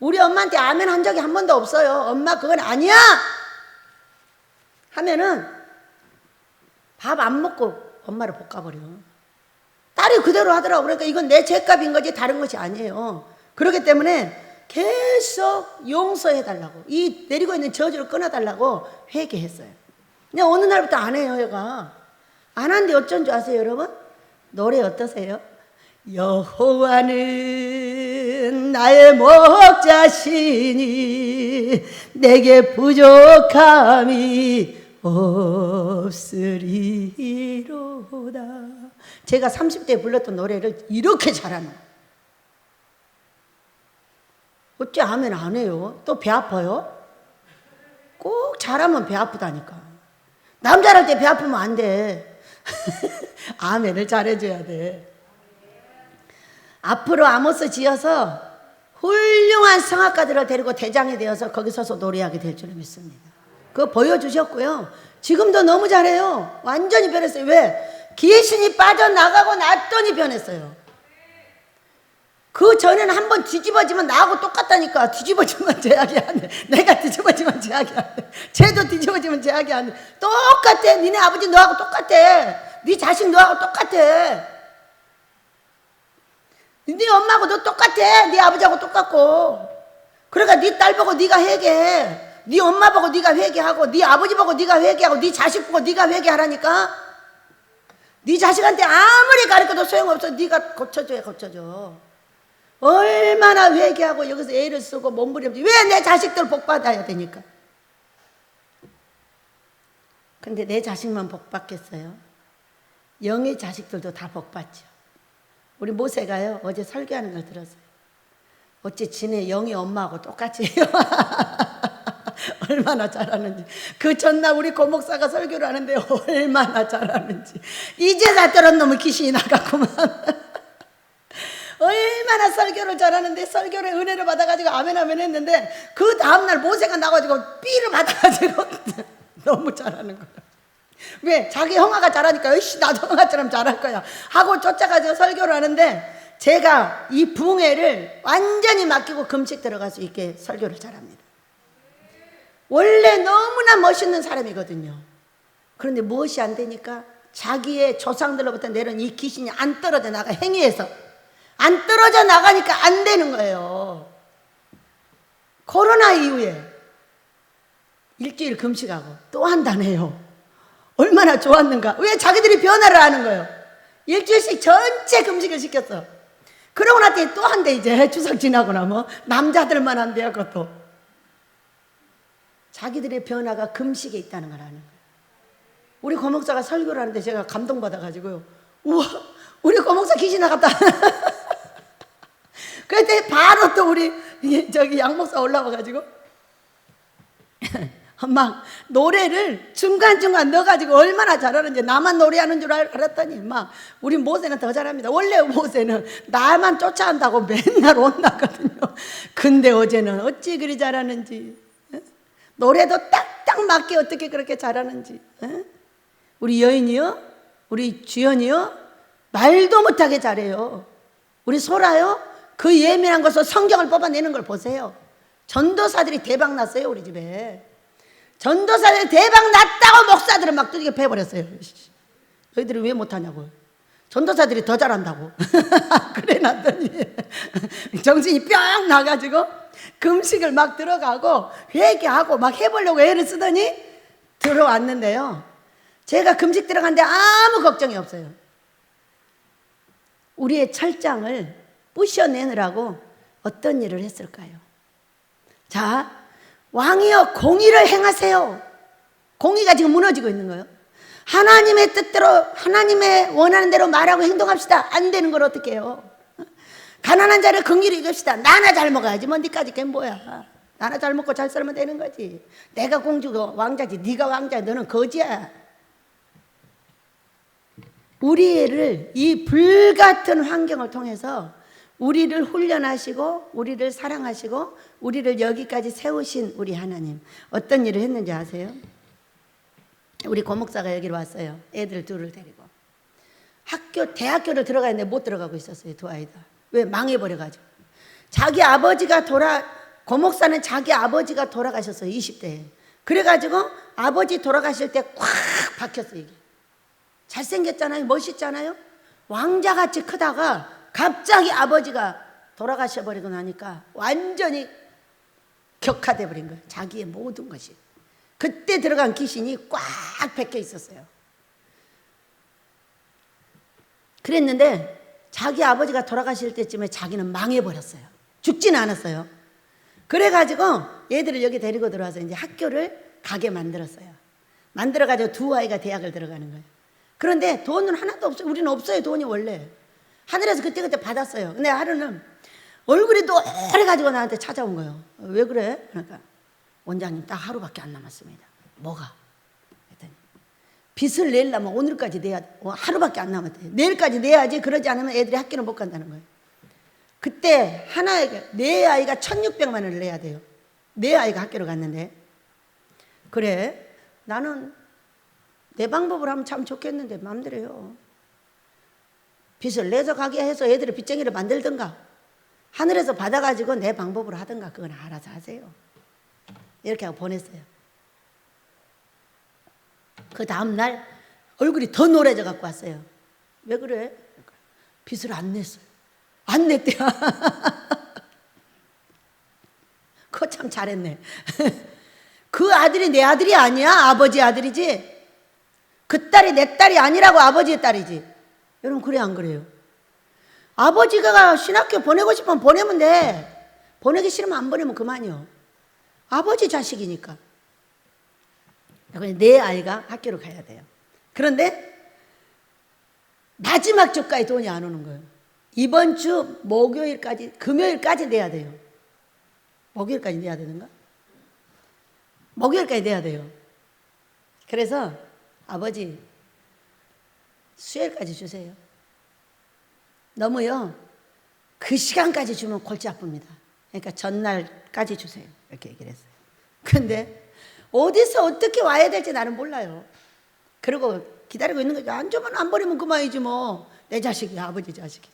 우리 엄마한테 아멘 한 적이 한 번도 없어요. 엄마 그건 아니야 하면은 밥 안 먹고 엄마를 볶아버려. 딸이 그대로 하더라고. 그러니까 이건 내 죄값인 거지 다른 것이 아니에요. 그렇기 때문에 계속 용서해달라고, 이 내리고 있는 저주를 끊어달라고 회개했어요. 그냥 어느 날부터 안 해요. 얘가 안 하는데 어쩐 줄 아세요, 여러분? 노래 어떠세요? 여호와는 나의 목자시니 내게 부족함이 없으리로다. 제가 30대에 불렀던 노래를 이렇게 잘하는. 어째 아멘 안 해요? 또 배 아파요? 꼭 잘하면 배 아프다니까. 남자랄 때 배 아프면 안 돼. 아멘을 잘해줘야 돼. 앞으로 아모스 지어서 훌륭한 성악가들을 데리고 대장이 되어서 거기 서서 노래하게 될 줄을 믿습니다. 그거 보여주셨고요. 지금도 너무 잘해요. 완전히 변했어요. 왜? 귀신이 빠져나가고 났더니 변했어요. 그 전에는 한번 뒤집어지면 나하고 똑같다니까. 뒤집어지면 제약이 안 돼. 내가 뒤집어지면 제약이 안 돼. 쟤도 뒤집어지면 제약이 안 돼. 똑같아. 니네 아버지 너하고 똑같아. 네 자식 너하고 똑같아. 네 엄마하고 너 똑같아. 네 아버지하고 똑같고. 그러니까 네 딸 보고 네가 회개해. 네 엄마 보고 네가 회개하고, 네 아버지 보고 네가 회개하고, 네 자식 보고 네가 회개하라니까. 네 자식한테 아무리 가르쳐도 소용없어. 네가 고쳐줘야 고쳐줘. 얼마나 회개하고 여기서 애를 쓰고 몸부림지. 왜 내 자식들 복 받아야 되니까. 근데 내 자식만 복 받겠어요? 영의 자식들도 다 복 받죠. 우리 모세가요 어제 설교하는 걸 들었어요. 어째 지네 영의 엄마하고 똑같이 해요. 얼마나 잘하는지. 그 전날 우리 고목사가 설교를 하는데 얼마나 잘하는지. 이제 다 떨은 놈은 귀신이 나갔구만. 얼마나 설교를 잘하는데, 설교를 은혜를 받아가지고 아멘 아멘 했는데 그 다음날 모세가 나가지고 삐를 받아가지고 너무 잘하는 거야. 왜? 자기 형아가 잘하니까 으이씨 나도 형아처럼 잘할 거야 하고 쫓아가지고 설교를 하는데, 제가 이 붕해를 완전히 맡기고 금식 들어갈 수 있게 설교를 잘합니다. 원래 너무나 멋있는 사람이거든요. 그런데 무엇이 안 되니까 자기의 조상들로부터 내려온 이 귀신이 안 떨어져 나가. 행위에서 안 떨어져 나가니까 안 되는 거예요. 코로나 이후에 일주일 금식하고 또 한다네요. 얼마나 좋았는가. 왜? 자기들이 변화를 하는 거예요. 일주일씩 전체 금식을 시켰어. 그러고 나더니 또 한대. 이제 추석 지나고 나면 남자들만 한대요. 그것도. 자기들의 변화가 금식에 있다는 걸 아는 거예요. 우리 고목사가 설교를 하는데 제가 감동받아가지고요. 우와, 우리 고목사 귀신 나갔다. 그때 바로 또 우리 저기 양목사 올라와가지고 막 노래를 중간중간 넣어가지고 얼마나 잘하는지. 나만 노래하는 줄 알았더니 막 우리 모세는 더 잘합니다. 원래 모세는 나만 쫓아간다고 맨날 혼나거든요. 근데 어제는 어찌 그리 잘하는지. 노래도 딱딱 맞게 어떻게 그렇게 잘하는지. 우리 여인이요, 우리 주연이요, 말도 못하게 잘해요. 우리 소라요, 그 예민한 것을 성경을 뽑아내는 걸 보세요. 전도사들이 대박 났어요. 우리 집에 전도사들이 대박 났다고 목사들은 막 두들겨 패버렸어요. 너희들이 왜 못하냐고. 전도사들이 더 잘한다고. 그래 놨더니 정신이 뿅 나가지고 금식을 막 들어가고 회개하고 막 해보려고 애를 쓰더니 들어왔는데요, 제가 금식 들어갔는데 아무 걱정이 없어요. 우리의 철장을 부셔내느라고 어떤 일을 했을까요? 자, 왕이여 공의를 행하세요. 공의가 지금 무너지고 있는 거예요. 하나님의 뜻대로, 하나님의 원하는 대로 말하고 행동합시다. 안 되는 걸 어떻게 해요? 가난한 자를 긍휼히 여깁시다. 나나 잘 먹어야지. 뭐 니까지 그게 뭐야. 나나 잘 먹고 잘 살면 되는 거지. 내가 공주고 왕자지. 네가 왕자야. 너는 거지야. 우리를 이 불같은 환경을 통해서 우리를 훈련하시고 우리를 사랑하시고 우리를 여기까지 세우신 우리 하나님, 어떤 일을 했는지 아세요? 우리 고목사가 여기로 왔어요. 애들 둘을 데리고. 대학교를 들어가야 했는데 못 들어가고 있었어요. 두 아이들. 왜? 망해버려가지고. 자기 아버지가 고목사는 자기 아버지가 돌아가셨어요. 20대에. 그래가지고 아버지 돌아가실 때 꽉 박혔어요. 이게. 잘생겼잖아요. 멋있잖아요. 왕자같이 크다가 갑자기 아버지가 돌아가셔버리고 나니까 완전히 격화돼 버린 거예요. 자기의 모든 것이. 그때 들어간 귀신이 꽉 박혀 있었어요. 그랬는데 자기 아버지가 돌아가실 때쯤에 자기는 망해버렸어요. 죽지는 않았어요. 그래가지고 얘들을 여기 데리고 들어와서 이제 학교를 가게 만들었어요. 만들어가지고 두 아이가 대학을 들어가는 거예요. 그런데 돈은 하나도 없어요. 우리는 없어요. 돈이 원래. 하늘에서 그때그때 받았어요. 근데 하루는 얼굴이 노래가지고 나한테 찾아온 거예요. 왜 그래? 그러니까 원장님 딱 하루밖에 안 남았습니다. 뭐가? 그랬더니 빚을 내려면 오늘까지 내야, 하루밖에 안 남았대. 내일까지 내야지. 그러지 않으면 애들이 학교는 못 간다는 거예요. 그때 하나에게 네 아이가 1,600만 원을 내야 돼요. 네 아이가 학교를 갔는데. 그래, 나는 내 방법으로 하면 참 좋겠는데 마음대로 해요. 빚을 내서 가게 해서 애들을 빚쟁이를 만들든가 하늘에서 받아가지고 내 방법으로 하든가 그건 알아서 하세요. 이렇게 하고 보냈어요. 그 다음날 얼굴이 더 노래져 갖고 왔어요. 왜 그래? 빚을 안 냈어요. 안 냈대요. 그거 참 잘했네. 그 아들이 내 아들이 아니야. 아버지 아들이지. 그 딸이 내 딸이 아니라고. 아버지의 딸이지. 여러분 그래 안 그래요? 아버지가 신학교 보내고 싶으면 보내면 돼. 보내기 싫으면 안 보내면 그만이요. 아버지 자식이니까. 내 아이가 학교를 가야 돼요. 그런데 마지막 주까지 돈이 안 오는 거예요. 이번 주 목요일까지, 금요일까지 내야 돼요. 목요일까지 내야 되는가? 목요일까지 내야 돼요. 그래서 아버지 수요일까지 주세요. 너무요. 그 시간까지 주면 골치 아픕니다. 그러니까 전날까지 주세요. 이렇게 얘기를 했어요. 근데 어디서 어떻게 와야 될지 나는 몰라요. 그리고 기다리고 있는 거죠. 안 주면 안 버리면 그만이지 뭐. 내 자식이야. 아버지 자식이지.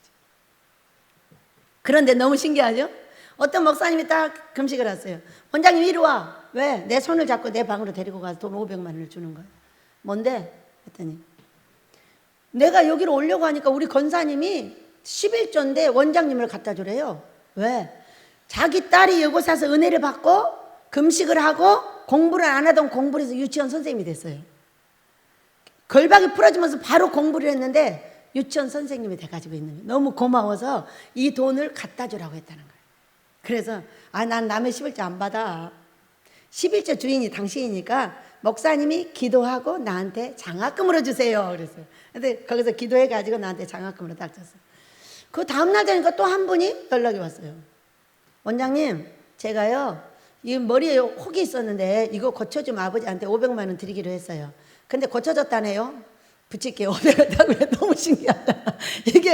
그런데 너무 신기하죠? 어떤 목사님이 딱 금식을 했어요. 원장님 이리 와. 왜? 내 손을 잡고 내 방으로 데리고 가서 돈 500만 원을 주는 거예요. 뭔데? 했더니 내가 여기로 오려고 하니까 우리 권사님이 11조인데 원장님을 갖다 주래요. 왜? 자기 딸이 여기 사서 은혜를 받고 금식을 하고 공부를 안 하던 공부를 해서 유치원 선생님이 됐어요. 걸박이 풀어지면서 바로 공부를 했는데 유치원 선생님이 돼가지고 있는 거예요. 너무 고마워서 이 돈을 갖다 주라고 했다는 거예요. 그래서 난 남의 11조 안 받아. 11조 주인이 당신이니까 목사님이 기도하고 나한테 장학금으로 주세요. 그랬어요. 근데 거기서 기도해가지고 나한테 장학금으로 딱 줬어요. 그 다음날 되니까 또 한 분이 연락이 왔어요. 원장님, 제가요, 이 머리에 혹이 있었는데 이거 고쳐주면 아버지한테 500만 원 드리기로 했어요. 근데 고쳐졌다네요. 붙일게 500원 타고. 너무 신기하다. 이게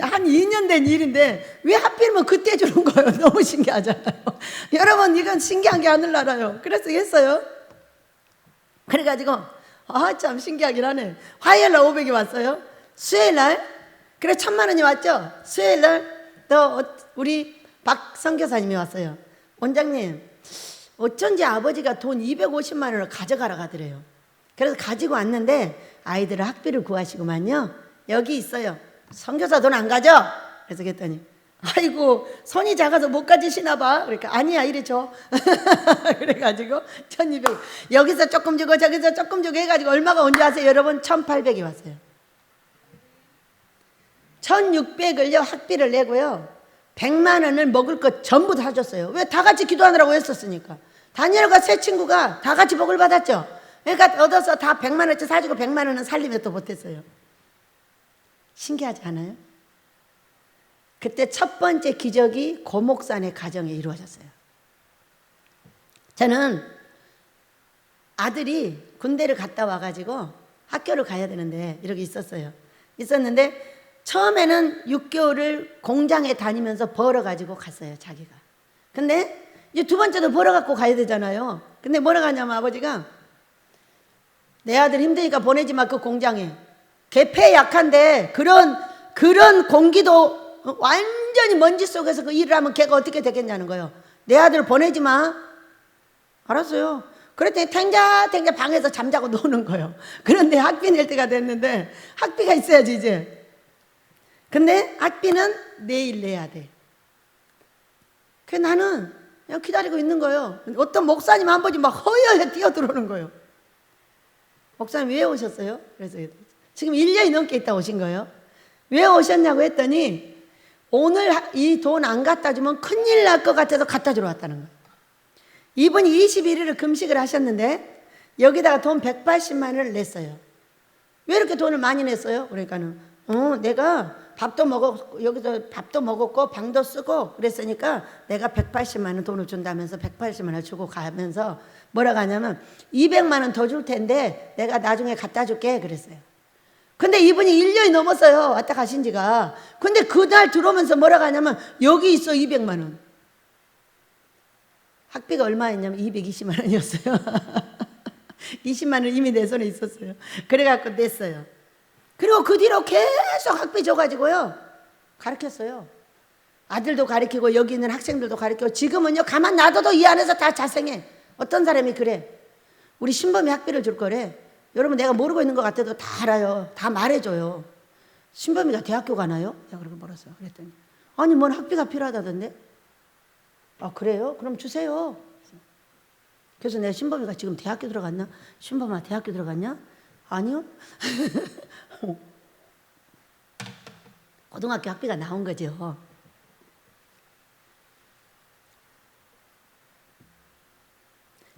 한 2년 된 일인데 왜 하필이면 그때 주는 거예요. 너무 신기하잖아요. 여러분 이건 신기한 게 하늘 나라요. 그래서 했어요. 그래가지고 참 신기하긴 하네. 화요일날 500이 왔어요. 수요일날 그래 1,000만 원이 왔죠. 수요일날 또 우리 박 선교사님이 왔어요. 원장님 어쩐지 아버지가 돈 250만 원을 가져가라 가더래요. 그래서 가지고 왔는데 아이들을 학비를 구하시구만요. 여기 있어요. 선교사 돈 안 가져? 그래서 그랬더니 아이고 손이 작아서 못 가지시나 봐. 그러니까 아니야 이래 줘. 그래가지고 1,200 여기서 조금 주고 저기서 조금 주고 해가지고 얼마가 온지 아세요? 여러분 1,800이 왔어요. 1,600을요 학비를 내고요 100만 원을 먹을 것 전부 다 줬어요. 왜? 다 같이 기도하느라고 했었으니까. 다니엘과 세 친구가 다 같이 복을 받았죠. 그러니까 얻어서 다 100만 원치 사주고 100만 원은 살림에 또 못했어요. 신기하지 않아요? 그때 첫 번째 기적이 고목산의 가정에 이루어졌어요. 저는 아들이 군대를 갔다 와가지고 학교를 가야 되는데 이렇게 있었는데 처음에는 6개월을 공장에 다니면서 벌어가지고 갔어요, 자기가. 근데 이제 두 번째도 벌어갖고 가야 되잖아요. 근데 뭐라 가냐면 아버지가 내 아들 힘드니까 보내지 마, 그 공장에. 걔 폐 약한데 그런 공기도 완전히 먼지 속에서 그 일을 하면 걔가 어떻게 되겠냐는 거예요. 내 아들 보내지 마. 알았어요. 그랬더니 탱자탱자 방에서 잠자고 노는 거예요. 그런데 학비 낼 때가 됐는데 학비가 있어야지 이제. 근데 학비는 내일 내야 돼. 그래서 나는 그냥 기다리고 있는 거예요. 어떤 목사님 한 번이 막 허여에 뛰어들어오는 거예요. 목사님 왜 오셨어요? 그래서 지금 1년이 넘게 있다 오신 거예요. 왜 오셨냐고 했더니 오늘 이 돈 안 갖다 주면 큰일 날 것 같아서 갖다 주러 왔다는 거예요. 이분이 21일을 금식을 하셨는데 여기다가 돈 180만 원을 냈어요. 왜 이렇게 돈을 많이 냈어요? 그러니까는 내가 밥도 먹었고 여기서 밥도 먹었고 방도 쓰고 그랬으니까 내가 180만 원 돈을 준다면서 180만 원을 주고 가면서 뭐라고 하냐면 200만 원 더 줄 텐데 내가 나중에 갖다 줄게 그랬어요. 근데 이분이 1년이 넘었어요, 왔다 가신 지가. 근데 그날 들어오면서 뭐라고 하냐면 여기 있어 200만 원. 학비가 얼마였냐면 220만 원이었어요. 20만 원 이미 내 손에 있었어요. 그래갖고 냈어요. 그리고 그 뒤로 계속 학비 줘가지고요 가르쳤어요. 아들도 가르치고 여기 있는 학생들도 가르치고 지금은요 가만 놔둬도 이 안에서 다 자생해. 어떤 사람이 그래, 우리 신범이 학비를 줄 거래. 여러분 내가 모르고 있는 것 같아도 다 알아요. 다 말해줘요. 신범이가 대학교 가나요? 내가 그렇게 물었어요. 그랬더니 아니 뭔 학비가 필요하다던데. 아 그래요? 그럼 주세요. 그래서 내가 신범이가 지금 대학교 들어갔나? 신범아 대학교 들어갔냐? 아니요. 고등학교 학비가 나온 거죠.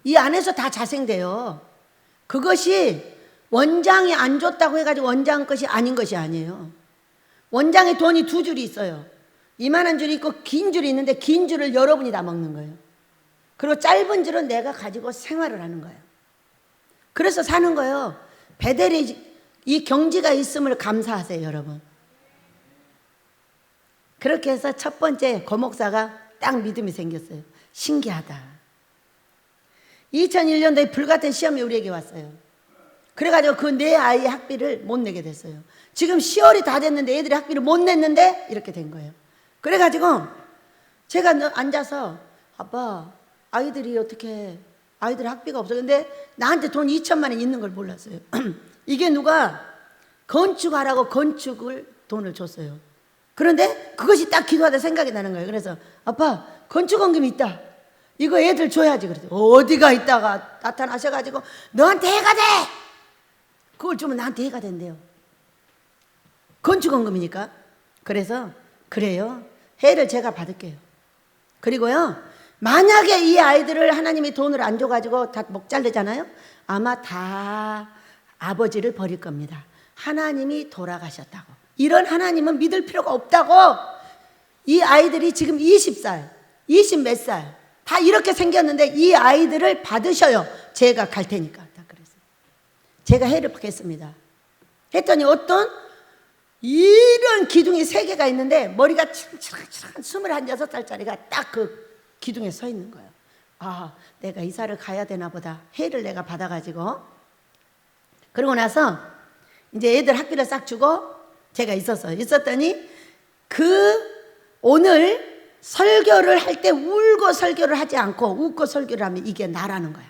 이 안에서 다 자생돼요. 그것이 원장이 안 줬다고 해가지고 원장 것이 아닌 것이 아니에요. 원장에 돈이 두 줄이 있어요. 이만한 줄이 있고 긴 줄이 있는데 긴 줄을 여러분이 다 먹는 거예요. 그리고 짧은 줄은 내가 가지고 생활을 하는 거예요. 그래서 사는 거예요. 베델이 이 경지가 있음을 감사하세요, 여러분. 그렇게 해서 첫 번째 고목사가 딱 믿음이 생겼어요. 신기하다. 2001년도에 불같은 시험이 우리에게 왔어요. 그래가지고 그 네 아이의 학비를 못 내게 됐어요. 지금 10월이 다 됐는데 애들이 학비를 못 냈는데 이렇게 된 거예요. 그래가지고 제가 앉아서 아빠 아이들이 어떻게 아이들 학비가 없어. 근데 나한테 돈 2천만 원 있는 걸 몰랐어요. 이게 누가 건축하라고 건축을 돈을 줬어요. 그런데 그것이 딱 기도하다 생각이 나는 거예요. 그래서 아빠 건축원금이 있다. 이거 애들 줘야지. 그래서 어디가 있다가 나타나셔가지고 너한테 해가 돼. 그걸 주면 나한테 해가 된대요. 건축원금이니까. 그래서 그래요. 해를 제가 받을게요. 그리고요 만약에 이 아이들을 하나님이 돈을 안 줘가지고 다 목 자르잖아요. 아마 다 아버지를 버릴 겁니다. 하나님이 돌아가셨다고. 이런 하나님은 믿을 필요가 없다고. 이 아이들이 지금 20살 20 몇 살 다 이렇게 생겼는데 이 아이들을 받으셔요. 제가 갈 테니까. 다 그랬어요. 제가 해를 받겠습니다. 했더니 어떤 이런 기둥이 3개가 있는데 머리가 칠칠한 26살짜리가 딱 그 기둥에 서 있는 거예요. 아, 내가 이사를 가야 되나 보다. 해를 내가 받아가지고. 그러고 나서 이제 애들 학비를 싹 주고 제가 있었더니 오늘 설교를 할 때 울고 설교를 하지 않고 웃고 설교를 하면 이게 나라는 거야.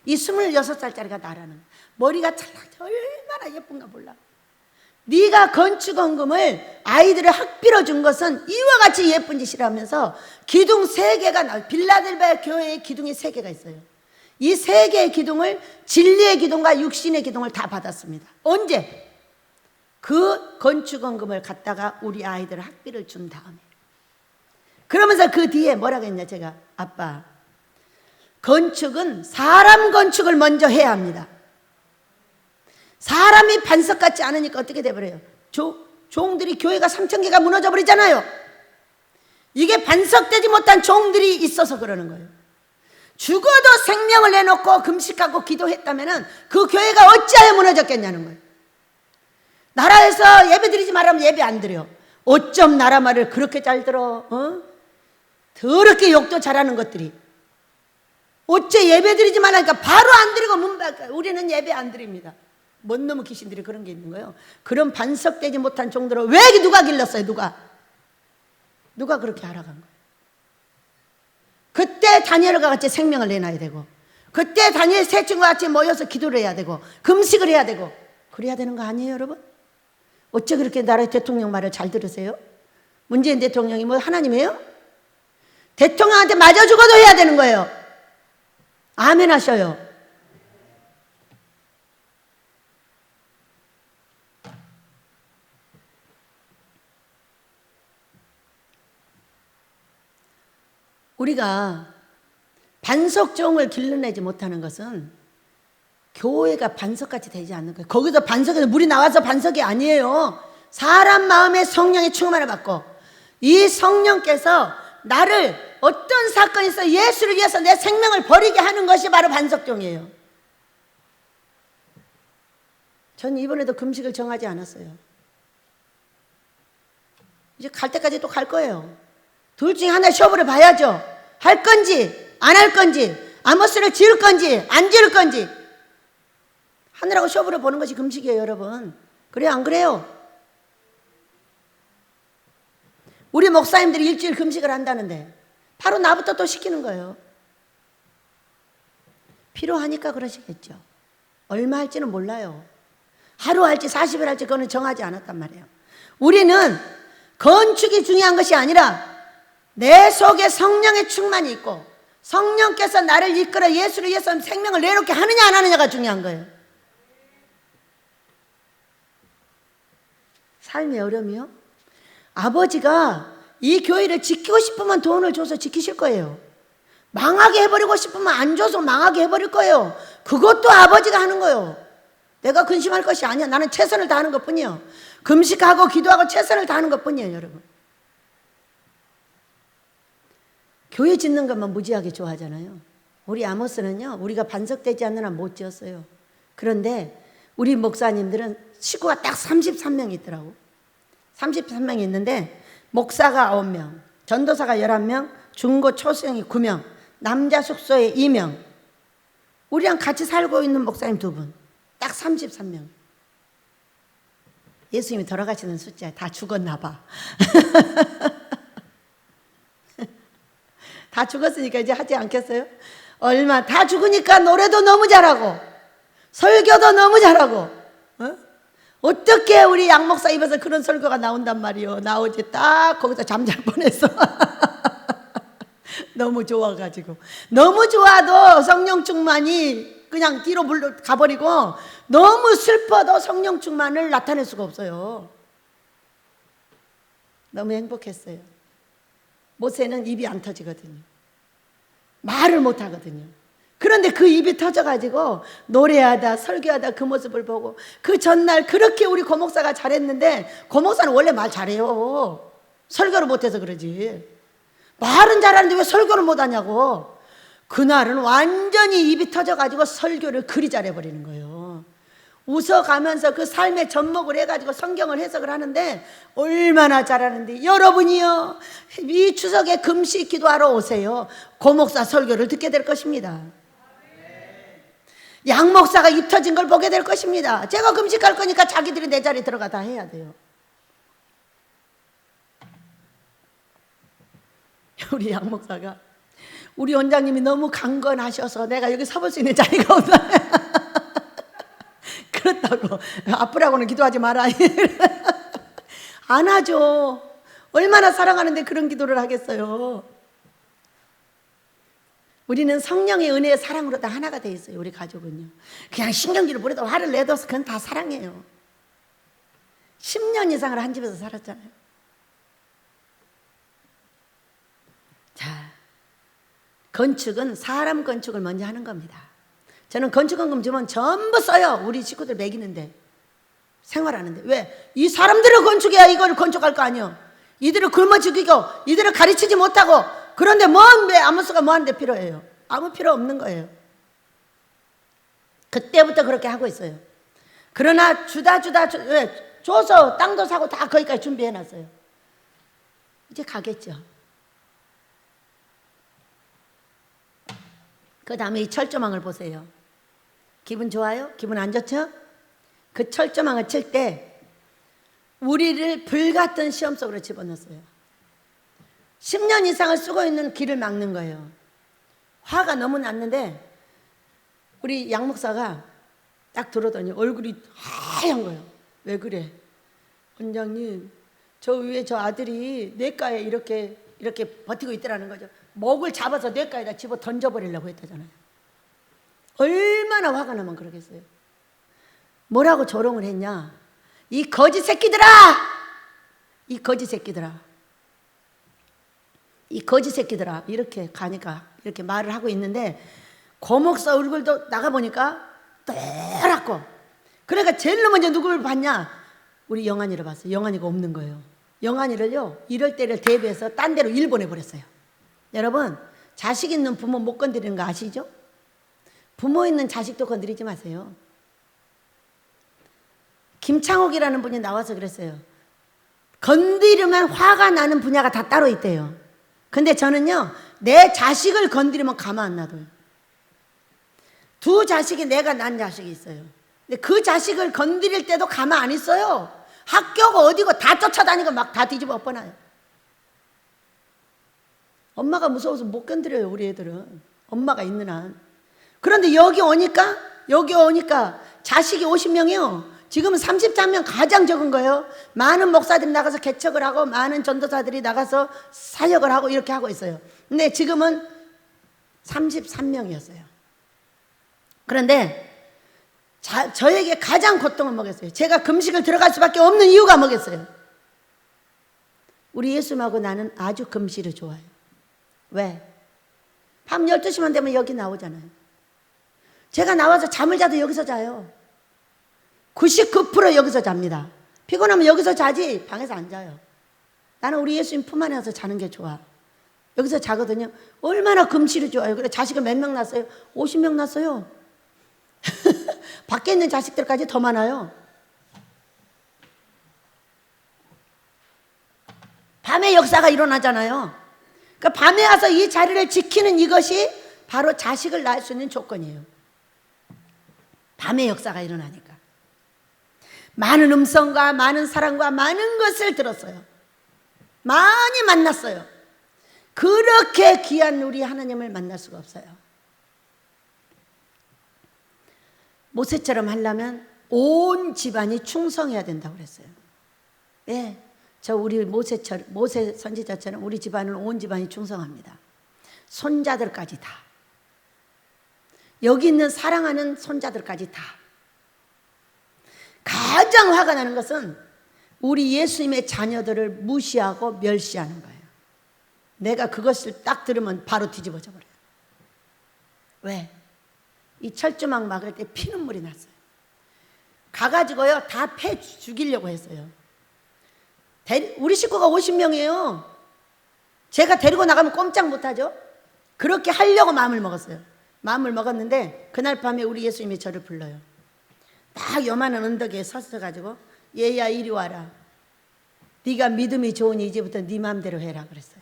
이 26살짜리가 나라는 거야. 머리가 찰랑찰랑 얼마나 예쁜가 몰라. 네가 건축원금을 아이들의 학비로 준 것은 이와 같이 예쁜 짓이라면서 기둥 3개가 나와요. 빌라델베아 교회에 기둥이 3개가 있어요. 이 3개의 기둥을 진리의 기둥과 육신의 기둥을 다 받았습니다. 언제? 그 건축원금을 갖다가 우리 아이들 학비를 준 다음에. 그러면서 그 뒤에 뭐라고 했냐 제가. 아빠 건축은 사람 건축을 먼저 해야 합니다. 사람이 반석 같지 않으니까 어떻게 돼버려요? 종들이 교회가 3,000개가 무너져 버리잖아요. 이게 반석되지 못한 종들이 있어서 그러는 거예요. 죽어도 생명을 내놓고 금식하고 기도했다면 그 교회가 어찌하여 무너졌겠냐는 거예요. 나라에서 예배 드리지 말라면 예배 안 드려. 어쩜 나라 말을 그렇게 잘 들어? 더럽게 욕도 잘하는 것들이. 어째 예배 드리지 말라니까 바로 안 드리고 문 밖에. 우리는 예배 안 드립니다. 뭔 놈의 귀신들이 그런 게 있는 거예요. 그런 반석되지 못한 종들을 왜 누가 길렀어요? 누가 그렇게 하라간 거예요? 그때 다니엘과 같이 생명을 내놔야 되고, 그때 다니엘 세 친구와 같이 모여서 기도를 해야 되고, 금식을 해야 되고, 그래야 되는 거 아니에요, 여러분? 어째 그렇게 나라의 대통령 말을 잘 들으세요? 문재인 대통령이 뭐 하나님이에요? 대통령한테 맞아 죽어도 해야 되는 거예요. 아멘 하셔요. 우리가 반석종을 길러내지 못하는 것은 교회가 반석같이 되지 않는 거예요. 거기서 반석에서 물이 나와서 반석이 아니에요. 사람 마음에 성령의 충만을 받고, 이 성령께서 나를 어떤 사건이 있어 예수를 위해서 내 생명을 버리게 하는 것이 바로 반석종이에요. 전 이번에도 금식을 정하지 않았어요. 이제 갈 때까지 또 갈 거예요. 둘 중에 하나 시험을 봐야죠. 할 건지 안 할 건지, 아모스를 지을 건지 안 지을 건지 하느라고 시험을 보는 것이 금식이에요, 여러분. 그래요, 안 그래요? 우리 목사님들이 일주일 금식을 한다는데 바로 나부터 또 시키는 거예요. 필요하니까 그러시겠죠. 얼마 할지는 몰라요. 하루 할지 40일 할지 그거는 정하지 않았단 말이에요. 우리는 건축이 중요한 것이 아니라 내 속에 성령의 충만이 있고, 성령께서 나를 이끌어 예수를 위해서 생명을 내놓게 하느냐 안 하느냐가 중요한 거예요. 삶의 어려움이요? 아버지가 이 교회를 지키고 싶으면 돈을 줘서 지키실 거예요. 망하게 해버리고 싶으면 안 줘서 망하게 해버릴 거예요. 그것도 아버지가 하는 거예요. 내가 근심할 것이 아니야. 나는 최선을 다하는 것 뿐이에요. 금식하고 기도하고 최선을 다하는 것 뿐이에요, 여러분. 교회 짓는 것만 무지하게 좋아하잖아요. 우리 아모스는요, 우리가 반석되지 않는 한 못 지었어요. 그런데 우리 목사님들은 식구가 딱 33명 있더라고. 33명이 있는데 목사가 9명, 전도사가 11명, 중고 초수형이 9명, 남자 숙소에 2명, 우리랑 같이 살고 있는 목사님 2분, 딱 33명. 예수님이 돌아가시는 숫자에 다 죽었나 봐. 다 죽었으니까 이제 하지 않겠어요? 얼마 다 죽으니까 노래도 너무 잘하고 설교도 너무 잘하고, 어떻게 우리 양 목사 입에서 그런 설교가 나온단 말이요. 나오지 딱 거기서 잠잘 뻔했어. 너무 좋아가지고, 너무 좋아도 성령 충만이 그냥 뒤로 물러 가버리고, 너무 슬퍼도 성령 충만을 나타낼 수가 없어요. 너무 행복했어요. 모세는 입이 안 터지거든요. 말을 못 하거든요. 그런데 그 입이 터져가지고 노래하다 설교하다 그 모습을 보고, 그 전날 그렇게 우리 고목사가 잘했는데, 고목사는 원래 말 잘해요. 설교를 못해서 그러지. 말은 잘하는데 왜 설교를 못하냐고. 그날은 완전히 입이 터져가지고 설교를 그리 잘해버리는 거예요. 웃어가면서 그 삶의 접목을 해가지고 성경을 해석을 하는데 얼마나 잘하는데, 여러분이요, 이 추석에 금식 기도하러 오세요. 고목사 설교를 듣게 될 것입니다. 양 목사가 입 터진 걸 보게 될 것입니다. 제가 금식할 거니까 자기들이 내 자리에 들어가 다 해야 돼요. 우리 양 목사가, 우리 원장님이 너무 강건하셔서 내가 여기 서볼 수 있는 자리가 없다. 그렇다고 아프라고는 기도하지 마라. 안 하죠. 얼마나 사랑하는데 그런 기도를 하겠어요. 우리는 성령의 은혜의 사랑으로 다 하나가 돼 있어요. 우리 가족은요. 그냥 신경질을 부려도 화를 내도 그건 다 사랑해요. 10년 이상을 한 집에서 살았잖아요. 자, 건축은 사람 건축을 먼저 하는 겁니다. 저는 건축원금 주면 전부 써요. 우리 식구들 먹이는데, 생활하는데. 왜? 이 사람들을 건축해야 이걸 건축할 거 아니에요. 이들을 굶어 죽이고 이들을 가르치지 못하고, 그런데 왜 아무수가 뭐하는데 필요해요? 아무 필요 없는 거예요. 그때부터 그렇게 하고 있어요. 그러나 줘서 땅도 사고 다 거기까지 준비해놨어요. 이제 가겠죠. 그 다음에 이 철조망을 보세요. 기분 좋아요? 기분 안 좋죠? 그 철조망을 칠 때 우리를 불같은 시험 속으로 집어넣었어요. 10년 이상을 쓰고 있는 길을 막는 거예요. 화가 너무 났는데 우리 양 목사가 딱 들어더니 얼굴이 하얀 거예요. 왜 그래? 원장님, 저 위에 저 아들이 뇌가에 이렇게 버티고 있더라는 거죠. 목을 잡아서 뇌가에다 집어 던져버리려고 했다잖아요. 얼마나 화가 나면 그러겠어요. 뭐라고 조롱을 했냐? 이 거지 새끼들아! 이 거지 새끼들아! 이 거지 새끼들아! 이렇게 가니까 이렇게 말을 하고 있는데 고목사 얼굴도 나가보니까 또랗고, 그러니까 제일 먼저 누구를 봤냐? 우리 영환이를 봤어요. 영환이가 없는 거예요. 영환이를요, 이럴 때를 대비해서 딴 데로 일보내버렸어요. 여러분, 자식 있는 부모 못 건드리는 거 아시죠? 부모 있는 자식도 건드리지 마세요. 김창옥이라는 분이 나와서 그랬어요. 건드리면 화가 나는 분야가 다 따로 있대요. 근데 저는요, 내 자식을 건드리면 가만 안 놔둬요. 두 자식이 내가 난 자식이 있어요. 근데 그 자식을 건드릴 때도 가만 안 있어요. 학교고 어디고 다 쫓아다니고 막 다 뒤집어 엎어놔요. 엄마가 무서워서 못 건드려요, 우리 애들은. 엄마가 있는 한. 그런데 여기 오니까 자식이 50명이요. 지금은 33명 가장 적은 거예요. 많은 목사들이 나가서 개척을 하고 많은 전도사들이 나가서 사역을 하고 이렇게 하고 있어요. 근데 지금은 33명이었어요. 그런데 저에게 가장 고통을 먹였어요. 제가 금식을 들어갈 수밖에 없는 이유가 뭐겠어요? 우리 예수님하고 나는 아주 금식을 좋아해요. 왜? 밤 12시만 되면 여기 나오잖아요. 제가 나와서 잠을 자도 여기서 자요. 99% 여기서 잡니다. 피곤하면 여기서 자지 방에서 안 자요. 나는 우리 예수님 품 안에 와서 자는 게 좋아. 여기서 자거든요. 얼마나 금실이 좋아요. 그래, 자식은 몇 명 낳았어요? 50명 낳았어요. 밖에 있는 자식들까지 더 많아요. 밤에 역사가 일어나잖아요. 그러니까 밤에 와서 이 자리를 지키는 이것이 바로 자식을 낳을 수 있는 조건이에요. 밤에 역사가 일어나니까. 많은 음성과 많은 사랑과 많은 것을 들었어요. 많이 만났어요. 그렇게 귀한 우리 하나님을 만날 수가 없어요. 모세처럼 하려면 온 집안이 충성해야 된다고 그랬어요. 네, 저 우리 모세 선지자처럼 우리 집안은 온 집안이 충성합니다. 손자들까지 다. 여기 있는 사랑하는 손자들까지 다. 가장 화가 나는 것은 우리 예수님의 자녀들을 무시하고 멸시하는 거예요. 내가 그것을 딱 들으면 바로 뒤집어져 버려요. 왜? 이 철조망 막을 때 피눈물이 났어요. 가가지고요, 다 패 죽이려고 했어요. 우리 식구가 50명이에요. 제가 데리고 나가면 꼼짝 못하죠. 그렇게 하려고 마음을 먹었어요. 마음을 먹었는데 그날 밤에 우리 예수님이 저를 불러요. 딱 요만한 언덕에 섰어가지고, 얘야 이리 와라. 네가 믿음이 좋으니 이제부터 네 마음대로 해라 그랬어요.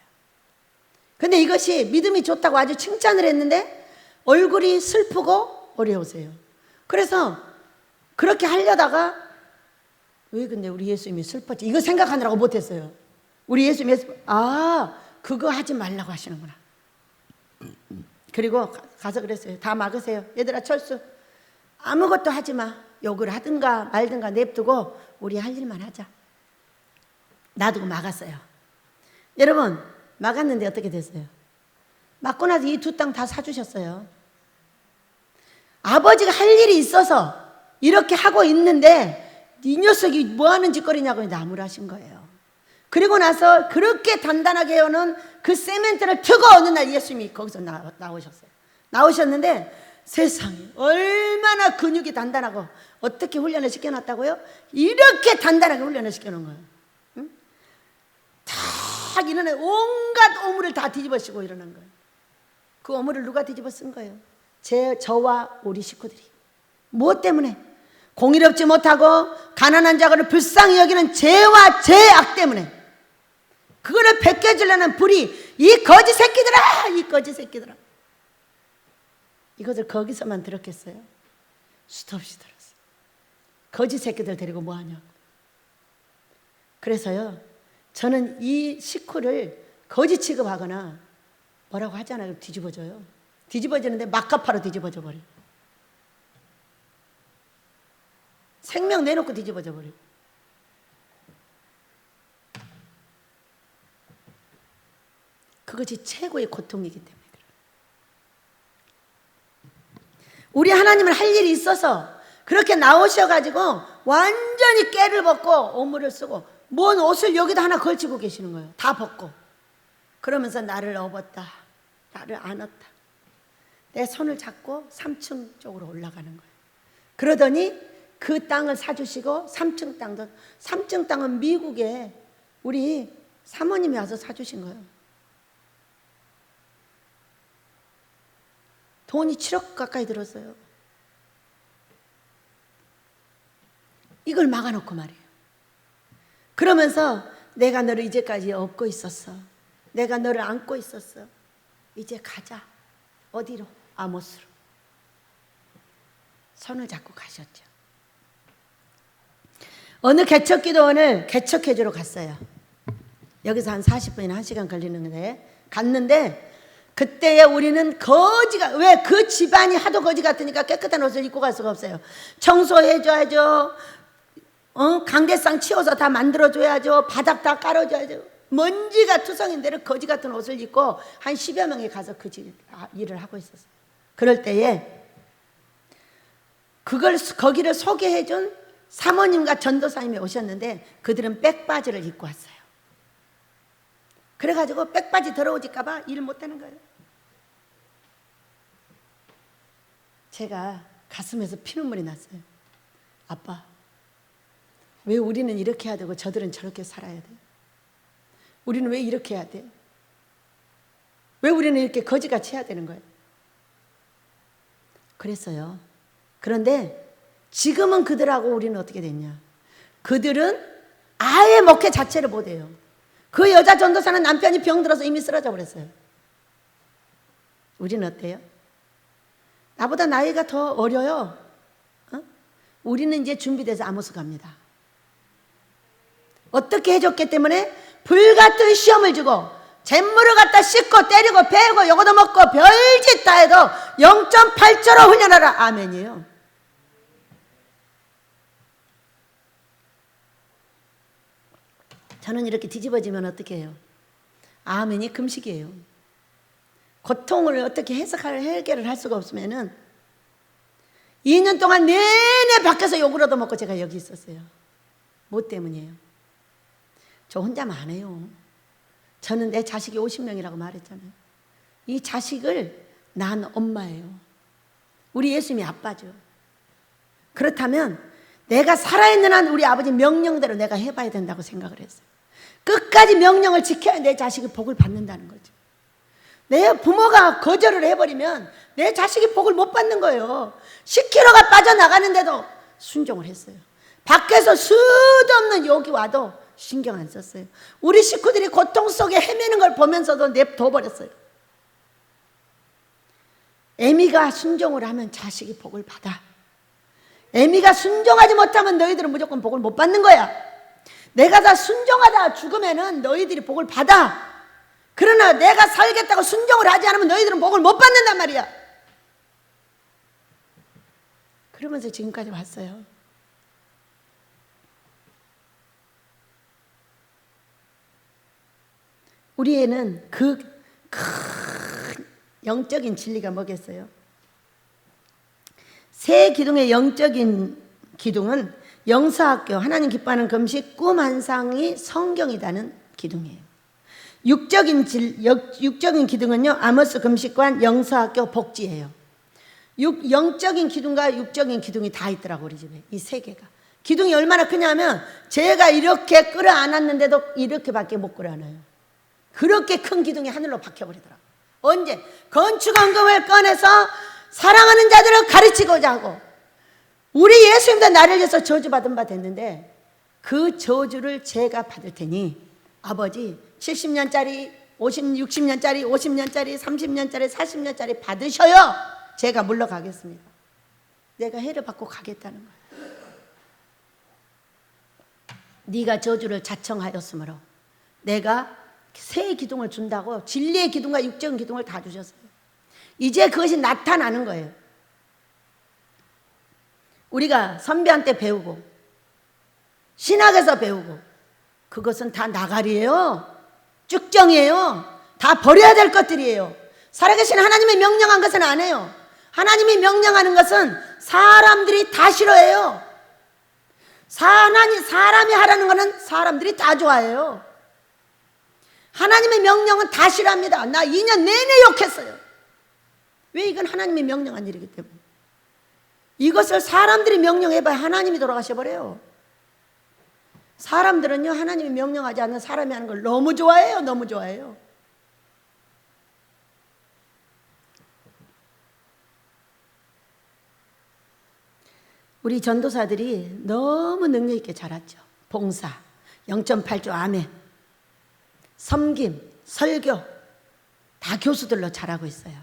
근데 이것이 믿음이 좋다고 아주 칭찬을 했는데 얼굴이 슬프고 어려우세요. 그래서 그렇게 하려다가, 왜 근데 우리 예수님이 슬펐지? 이거 생각하느라고 못했어요. 우리 예수님이 그거 하지 말라고 하시는구나. 그리고 가서 그랬어요. 다 막으세요. 얘들아, 철수, 아무것도 하지 마. 욕을 하든가 말든가 냅두고 우리 할 일만 하자. 놔두고 막았어요. 여러분, 막았는데 어떻게 됐어요? 막고 나서 이 두 땅 다 사주셨어요. 아버지가 할 일이 있어서 이렇게 하고 있는데 이 녀석이 뭐하는 짓거리냐고 나무라신 거예요. 그리고 나서 그렇게 단단하게 해오는 그 세멘트를 트고 어느 날 예수님이 거기서 나오셨어요. 나오셨는데 세상에 얼마나 근육이 단단하고 어떻게 훈련을 시켜놨다고요? 이렇게 단단하게 훈련을 시켜놓은 거예요. 응? 탁 일어나 온갖 오물을 다 뒤집어 쓰고 일어난 거예요. 그 오물을 누가 뒤집어 쓴 거예요? 저와 우리 식구들이. 무엇 때문에? 공의롭지 못하고 가난한 자를 불쌍히 여기는 죄와 죄악 때문에. 그거를 벗겨주려는 불이 이 거지 새끼들아, 이 거지 새끼들아. 이것을 거기서만 들었겠어요? 수도 없이 들었어요. 거지 새끼들 데리고 뭐하냐고. 그래서요, 저는 이 식구를 거지 취급하거나 뭐라고 하잖아요. 뒤집어져요. 뒤집어지는데 막가파로 뒤집어져 버려요. 생명 내놓고 뒤집어져 버려요. 그것이 최고의 고통이기 때문에 그래요. 우리 하나님은 할 일이 있어서 그렇게 나오셔가지고 완전히 깨를 벗고 옷물을 쓰고 뭔 옷을 여기다 하나 걸치고 계시는 거예요. 다 벗고. 그러면서 나를 업었다, 나를 안았다. 내 손을 잡고 3층 쪽으로 올라가는 거예요. 그러더니 그 땅을 사주시고 3층 땅도, 3층 땅은 미국에 우리 사모님이 와서 사주신 거예요. 돈이 7억 가까이 들었어요. 이걸 막아놓고 말이에요. 그러면서 내가 너를 이제까지 업고 있었어. 내가 너를 안고 있었어. 이제 가자. 어디로? 아모스로. 손을 잡고 가셨죠. 어느 개척기도원을 개척해주러 갔어요. 여기서 한 40분이나 1시간 걸리는데 갔는데 그때에 우리는 거지가, 왜 그 집안이 하도 거지 같으니까 깨끗한 옷을 입고 갈 수가 없어요. 청소해줘야죠. 강대상 치워서 다 만들어줘야죠. 바닥 다 깔아줘야죠. 먼지가 투성인 데를 거지 같은 옷을 입고 한 10여 명이 가서 그 일을 하고 있었어요. 그럴 때에 거기를 소개해준 사모님과 전도사님이 오셨는데 그들은 백바지를 입고 왔어요. 그래가지고 백바지 더러워질까봐 일을 못하는 거예요. 제가 가슴에서 피눈물이 났어요. 아빠, 왜 우리는 이렇게 해야 되고 저들은 저렇게 살아야 돼? 우리는 왜 이렇게 해야 돼? 왜 우리는 이렇게 거지같이 해야 되는 거예요? 그랬어요. 그런데 지금은 그들하고 우리는 어떻게 됐냐? 그들은 아예 목회 자체를 못해요. 그 여자 전도사는 남편이 병들어서 이미 쓰러져 버렸어요. 우리는 어때요? 나보다 나이가 더 어려요. 우리는 이제 준비돼서 아모스 갑니다. 어떻게 해줬기 때문에 불같은 시험을 주고 잿물을 갖다 씻고 때리고 베고 요거도 먹고 별짓 다 해도 0.8초로 훈련하라. 아멘이에요. 저는 이렇게 뒤집어지면 어떻게 해요? 아멘이 금식이에요. 고통을 어떻게 해결을 할 수가 없으면은 2년 동안 내내 밖에서 욕을 얻어먹고 제가 여기 있었어요. 뭐 때문이에요? 저 혼자만 안 해요. 저는 내 자식이 50명이라고 말했잖아요. 이 자식을 낳은 엄마예요. 우리 예수님이 아빠죠. 그렇다면 내가 살아있는 한 우리 아버지 명령대로 내가 해봐야 된다고 생각을 했어요. 끝까지 명령을 지켜야 내 자식이 복을 받는다는 거죠. 내 부모가 거절을 해버리면 내 자식이 복을 못 받는 거예요. 10kg가 빠져나가는데도 순종을 했어요. 밖에서 수도 없는 욕이 와도 신경 안 썼어요. 우리 식구들이 고통 속에 헤매는 걸 보면서도 냅둬버렸어요. 애미가 순종을 하면 자식이 복을 받아. 애미가 순종하지 못하면 너희들은 무조건 복을 못 받는 거야. 내가 다 순종하다 죽으면은 너희들이 복을 받아. 그러나 내가 살겠다고 순종을 하지 않으면 너희들은 복을 못 받는단 말이야. 그러면서 지금까지 왔어요. 우리 애는 그 큰 영적인 진리가 뭐겠어요? 새 기둥의 영적인 기둥은 영사학교, 하나님 기뻐하는 금식, 꿈 한 상이 성경이라는 기둥이에요. 육적인 기둥은요, 아모스 금식관, 영사학교, 복지예요. 영적인 기둥과 육적인 기둥이 다 있더라고 우리 집에. 이 세 개가. 기둥이 얼마나 크냐면 제가 이렇게 끌어안았는데도 이렇게밖에 못 끌어안아요. 그렇게 큰 기둥이 하늘로 박혀버리더라고. 언제? 건축원금을 꺼내서 사랑하는 자들을 가르치고자 하고, 우리 예수님도 나를 위해서 저주받은 바 됐는데 그 저주를 제가 받을 테니 아버지 70년짜리 60년짜리 50년짜리 30년짜리 40년짜리 받으셔요. 제가 물러가겠습니다. 내가 해를 받고 가겠다는 거예요. 네가 저주를 자청하였으므로 내가 새 기둥을 준다고 진리의 기둥과 육적인 기둥을 다 주셨어요. 이제 그것이 나타나는 거예요. 우리가 선배한테 배우고 신학에서 배우고 그것은 다 나가리예요. 쭉정이에요. 다 버려야 될 것들이에요. 살아계신 하나님이 명령한 것은 안 해요. 하나님이 명령하는 것은 사람들이 다 싫어해요. 사람이 하라는 것은 사람들이 다 좋아해요. 하나님의 명령은 다 싫어합니다. 나 2년 내내 욕했어요. 왜? 이건 하나님이 명령한 일이기 때문에. 이것을 사람들이 명령해봐야 하나님이 돌아가셔버려요. 사람들은요, 하나님이 명령하지 않는 사람이 하는 걸 너무 좋아해요. 너무 좋아해요. 우리 전도사들이 너무 능력 있게 자랐죠. 봉사, 0.8조 아멘, 섬김, 설교 다 교수들로 잘하고 있어요.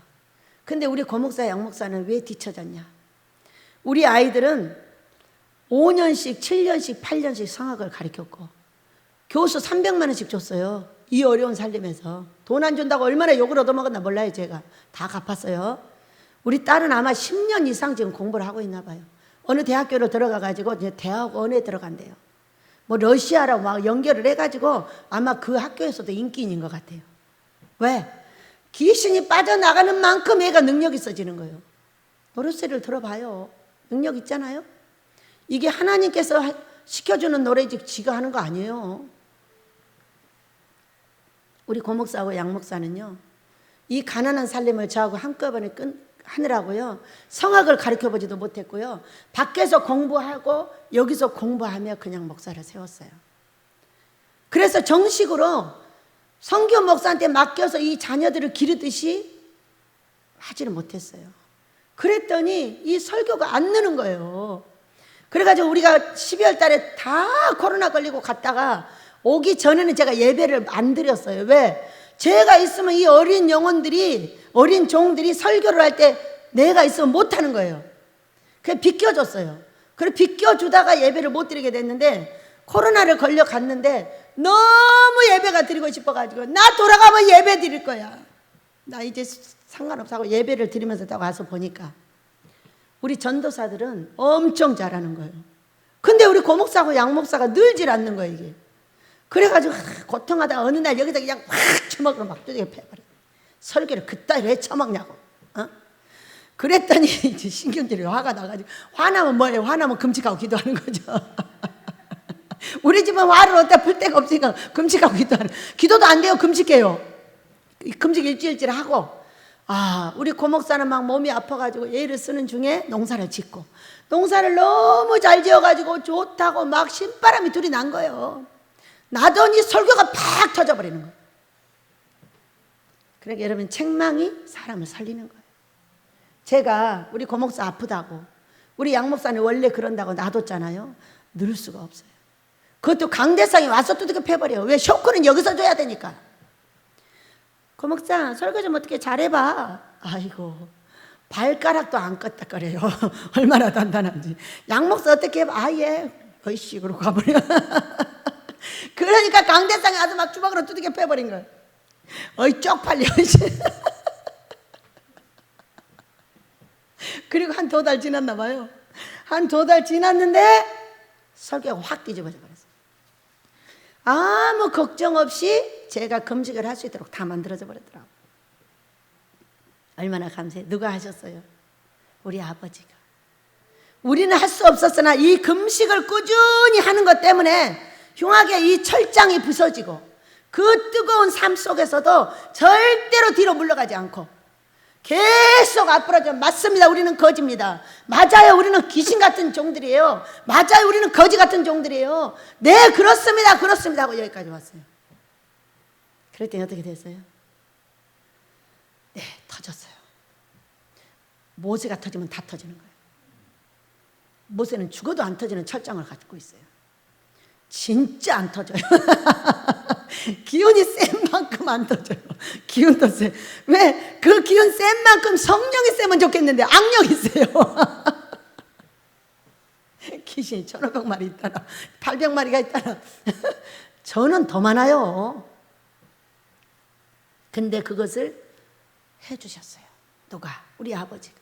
근데 우리 고목사, 양목사는 왜 뒤처졌냐? 우리 아이들은 5년씩, 7년씩, 8년씩 성악을 가르쳤고 교수 300만 원씩 줬어요. 이 어려운 살림에서. 돈 안 준다고 얼마나 욕을 얻어먹었나 몰라요. 제가 다 갚았어요. 우리 딸은 아마 10년 이상 지금 공부를 하고 있나 봐요. 어느 대학교로 들어가가지고 이제 대학원에 들어간대요. 뭐 러시아라고 막 연결을 해가지고 아마 그 학교에서도 인기인인 것 같아요. 왜? 귀신이 빠져나가는 만큼 애가 능력이 있어지는 거예요. 노랫소리를 들어봐요. 능력 있잖아요. 이게 하나님께서 시켜주는 노래지 지가 하는 거 아니에요. 우리 고목사하고 양목사는요, 이 가난한 살림을 저하고 한꺼번에 하느라고요, 성악을 가르쳐보지도 못했고요, 밖에서 공부하고 여기서 공부하며 그냥 목사를 세웠어요. 그래서 정식으로 선교 목사한테 맡겨서 이 자녀들을 기르듯이 하지는 못했어요. 그랬더니 이 설교가 안 느는 거예요. 그래가지고 우리가 12월 달에 다 코로나 걸리고 갔다가 오기 전에는 제가 예배를 안 드렸어요. 왜? 제가 있으면 이 어린 영혼들이, 어린 종들이 설교를 할 때 내가 있으면 못하는 거예요. 그래서 비껴줬어요. 그래서 비껴주다가 예배를 못 드리게 됐는데, 코로나를 걸려 갔는데 너무 예배가 드리고 싶어가지고 나 돌아가면 예배 드릴 거야. 나 이제 상관없어 하고 예배를 드리면서 딱 와서 보니까 우리 전도사들은 엄청 잘하는 거예요. 근데 우리 고목사하고 양목사가 늘질 않는 거예요, 이게. 그래가지고 고통하다가 어느 날 여기다 그냥 확 처먹으러 막 두들겨 패버려. 설교를 그따위로 왜 처먹냐고. 어? 그랬더니 이제 신경질이 화가 나가지고, 화나면 뭐예요? 화나면 금식하고 기도하는 거죠. 우리 집은 화를 어디다 풀 데가 없으니까 금식하고 기도하는. 기도도 안 돼요. 금식해요. 금식 일주일째 하고. 우리 고목사는 막 몸이 아파가지고 애를 쓰는 중에 농사를 짓고, 농사를 너무 잘 지어가지고 좋다고 막 신바람이 둘이 난 거예요. 나더니 설교가 팍 터져버리는 거예요. 그러니까 여러분, 책망이 사람을 살리는 거예요. 제가 우리 고목사 아프다고, 우리 양목사는 원래 그런다고 놔뒀잖아요. 늘 수가 없어요. 그것도 강대상이 와서 두들겨 패버려요. 왜? 쇼크는 여기서 줘야 되니까. 고목사 설교 좀 어떻게 잘해봐. 아이고, 발가락도 안 껐다거려요. 얼마나 단단한지. 양목사 어떻게 해봐. 예. 어이씨, 그러고 가버려. 그러니까 강대상이 와서 막 주먹으로 두들겨 패버린 거예요. 어이, 쪽팔려. 그리고 한 2달 지났나 봐요. 한 2달 지났는데 설교가 확 뒤집어져 버렸어요. 아무 걱정 없이 제가 금식을 할 수 있도록 다 만들어져 버렸더라고요. 얼마나 감사해요. 누가 하셨어요? 우리 아버지가. 우리는 할 수 없었으나 이 금식을 꾸준히 하는 것 때문에 흉하게 이 철장이 부서지고 그 뜨거운 삶 속에서도 절대로 뒤로 물러가지 않고 계속 앞으로 좀 맞습니다. 우리는 거지입니다. 맞아요. 우리는 귀신 같은 종들이에요. 맞아요. 우리는 거지 같은 종들이에요. 네, 그렇습니다. 그렇습니다. 하고 여기까지 왔어요. 그럴 때 어떻게 됐어요? 네, 터졌어요. 모세가 터지면 다 터지는 거예요. 모세는 죽어도 안 터지는 철장을 갖고 있어요. 진짜 안 터져요. 기운이 센 만큼 안 터져요. 기운도 세. 왜? 그 기운 센 만큼 성령이 세면 좋겠는데 악령이 세요. 귀신이 1,500마리 있다나 800마리가 있다나 저는 더 많아요. 근데 그것을 해주셨어요. 누가? 우리 아버지가.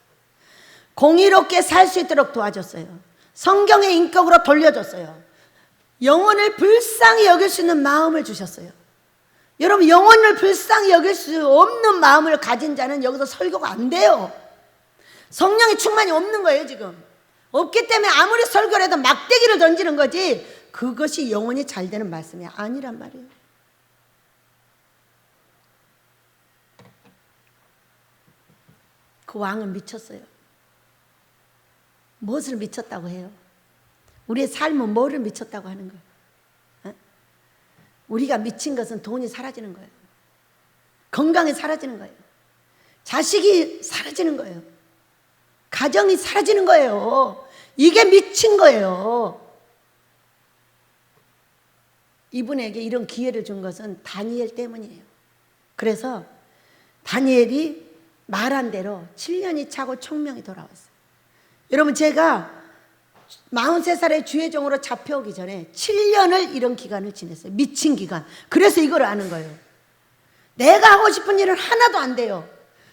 공의롭게 살 수 있도록 도와줬어요. 성경의 인격으로 돌려줬어요. 영혼을 불쌍히 여길 수 있는 마음을 주셨어요. 여러분, 영혼을 불쌍히 여길 수 없는 마음을 가진 자는 여기서 설교가 안 돼요. 성령의 충만이 없는 거예요. 지금 없기 때문에 아무리 설교를 해도 막대기를 던지는 거지, 그것이 영혼이 잘 되는 말씀이 아니란 말이에요. 그 왕은 미쳤어요. 무엇을 미쳤다고 해요? 우리의 삶은 뭐를 미쳤다고 하는 거예요? 어? 우리가 미친 것은 돈이 사라지는 거예요. 건강이 사라지는 거예요. 자식이 사라지는 거예요. 가정이 사라지는 거예요. 이게 미친 거예요. 이분에게 이런 기회를 준 것은 다니엘 때문이에요. 그래서 다니엘이 말한 대로 7년이 차고 총명이 돌아왔어요. 여러분, 제가 43살의 주의 종으로 잡혀오기 전에 7년을 이런 기간을 지냈어요. 미친 기간. 그래서 이걸 아는 거예요. 내가 하고 싶은 일은 하나도 안 돼요.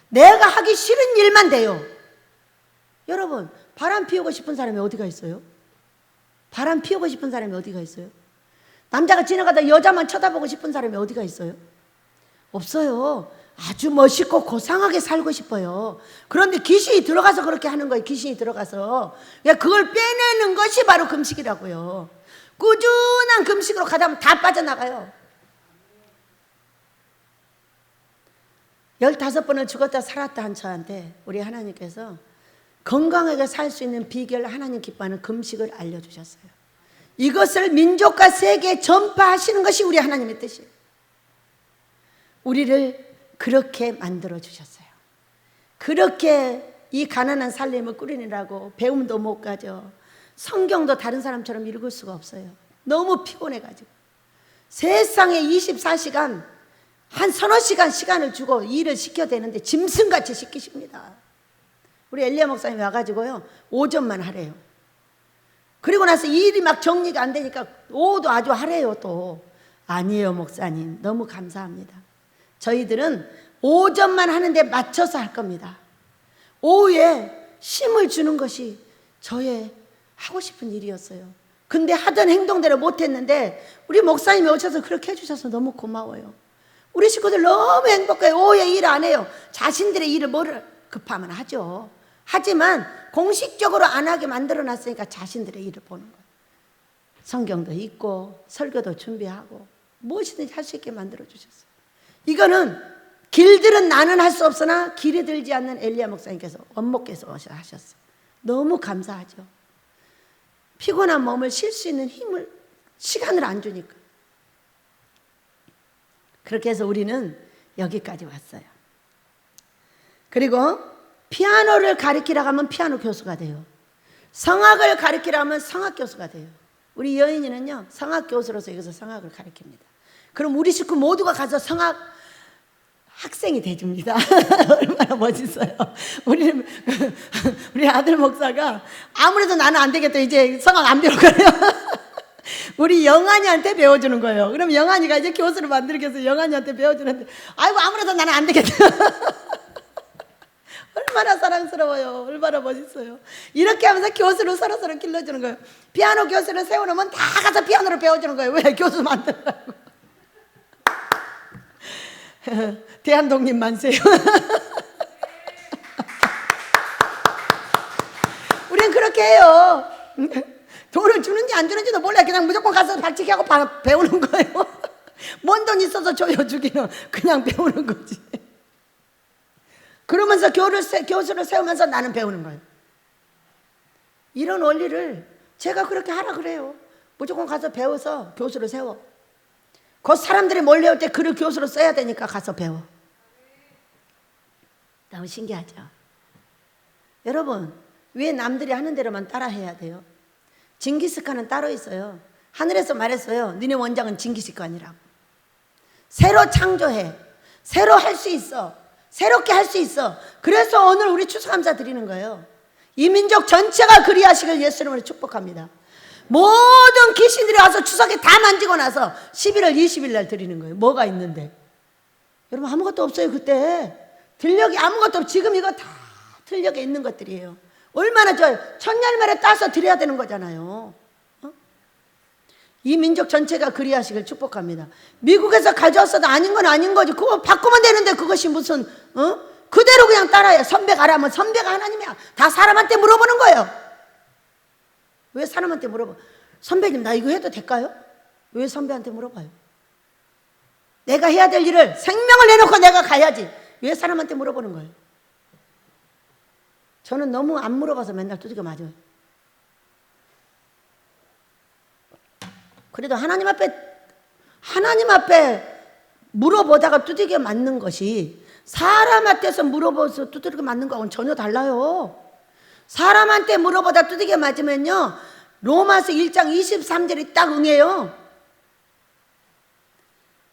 내가 하기 싫은 일만 돼요. 여러분, 바람 피우고 싶은 사람이 어디가 있어요? 바람 피우고 싶은 사람이 어디가 있어요? 남자가 지나가다 여자만 쳐다보고 싶은 사람이 어디가 있어요? 없어요. 아주 멋있고 고상하게 살고 싶어요. 그런데 귀신이 들어가서 그렇게 하는 거예요. 귀신이 들어가서. 그걸 빼내는 것이 바로 금식이라고요. 꾸준한 금식으로 가다 보면 다 빠져나가요. 15번을 죽었다 살았다 한 저한테 우리 하나님께서 건강하게 살 수 있는 비결, 하나님 기뻐하는 금식을 알려주셨어요. 이것을 민족과 세계에 전파하시는 것이 우리 하나님의 뜻이에요. 우리를 그렇게 만들어 주셨어요. 그렇게 이 가난한 삶을 꾸리느라고 배움도 못 가죠. 성경도 다른 사람처럼 읽을 수가 없어요. 너무 피곤해가지고. 세상에 24시간 한 서너 시간 시간을 주고 일을 시켜야 되는데 짐승같이 시키십니다. 우리 엘리야 목사님이 와가지고요, 오전만 하래요. 그리고 나서 일이 막 정리가 안 되니까 오후도 아주 하래요. 또 아니에요 목사님, 너무 감사합니다. 저희들은 오전만 하는데 맞춰서 할 겁니다. 오후에 힘을 주는 것이 저의 하고 싶은 일이었어요. 근데 하던 행동대로 못했는데 우리 목사님이 오셔서 그렇게 해주셔서 너무 고마워요. 우리 식구들 너무 행복해요. 오후에 일 안 해요. 자신들의 일을 뭐를 급하면 하죠. 하지만 공식적으로 안 하게 만들어놨으니까 자신들의 일을 보는 거예요. 성경도 읽고 설교도 준비하고 무엇이든지 할 수 있게 만들어주셨어요. 이거는 길들은 나는 할 수 없으나 길이 들지 않는 엘리야 목사님께서, 원목께서 하셨어요. 너무 감사하죠. 피곤한 몸을 쉴 수 있는 힘을, 시간을 안 주니까. 그렇게 해서 우리는 여기까지 왔어요. 그리고 피아노를 가르치라고 하면 피아노 교수가 돼요. 성악을 가르치라고 하면 성악 교수가 돼요. 우리 여인이는요, 성악 교수로서 여기서 성악을 가르칩니다. 그럼 우리 식구 모두가 가서 성악 학생이 돼줍니다. 얼마나 멋있어요. 우리 아들 목사가 아무래도 나는 안 되겠다, 이제 성악 안 배울 거예요. 우리 영환이한테 배워주는 거예요. 그럼 영환이가 이제 교수를 만들기 위해서 영환이한테 배워주는데, 아이고 아무래도 나는 안 되겠다. 얼마나 사랑스러워요. 얼마나 멋있어요. 이렇게 하면서 교수를 서로서로 길러주는 거예요. 피아노 교수를 세워놓으면 다 가서 피아노를 배워주는 거예요. 왜? 교수 만들라고. 대한독립 만세요. 우린 그렇게 해요. 돈을 주는지 안 주는지도 몰라요. 그냥 무조건 가서 박치기 하고 배우는 거예요. 뭔 돈 있어서 줘요. 주기는 그냥 배우는 거지. 그러면서 교수를 세우면서 나는 배우는 거예요. 이런 원리를 제가 그렇게 하라 그래요. 무조건 가서 배워서 교수를 세워. 그 사람들이 몰려올 때 그를 교수로 써야 되니까 가서 배워. 너무 신기하죠? 여러분, 왜 남들이 하는 대로만 따라해야 돼요? 징기스칸은 따로 있어요. 하늘에서 말했어요. 너네 원장은 징기스칸이라고. 새로 창조해. 새로 할 수 있어. 새롭게 할 수 있어. 그래서 오늘 우리 추수감사 드리는 거예요. 이 민족 전체가 그리하시길 예수 이름으로 축복합니다. 모든 귀신들이 와서 추석에 다 만지고 나서 11월 20일 날 드리는 거예요. 뭐가 있는데? 여러분 아무것도 없어요. 그때 들녘이 아무것도 없고 지금 이거 다 들녘에 있는 것들이에요. 얼마나 좋아요. 천열매를 따서 드려야 되는 거잖아요. 이 민족 전체가 그리하시길 축복합니다. 미국에서 가져왔어도 아닌 건 아닌 거지. 그거 바꾸면 되는데 그것이 무슨 그대로 그냥 따라해. 선배 가라면 선배가 하나님이야. 다 사람한테 물어보는 거예요. 왜 사람한테 물어봐? 선배님 나 이거 해도 될까요? 왜 선배한테 물어봐요? 내가 해야 될 일을 생명을 내놓고 내가 가야지. 왜 사람한테 물어보는 거예요? 저는 너무 안 물어봐서 맨날 두들겨 맞아요. 그래도 하나님 앞에 물어보다가 두들겨 맞는 것이 사람한테서 물어봐서 두들겨 맞는 거하고는 전혀 달라요. 사람한테 물어보다 두들겨 맞으면요 로마서 1장 23절이 딱 응해요.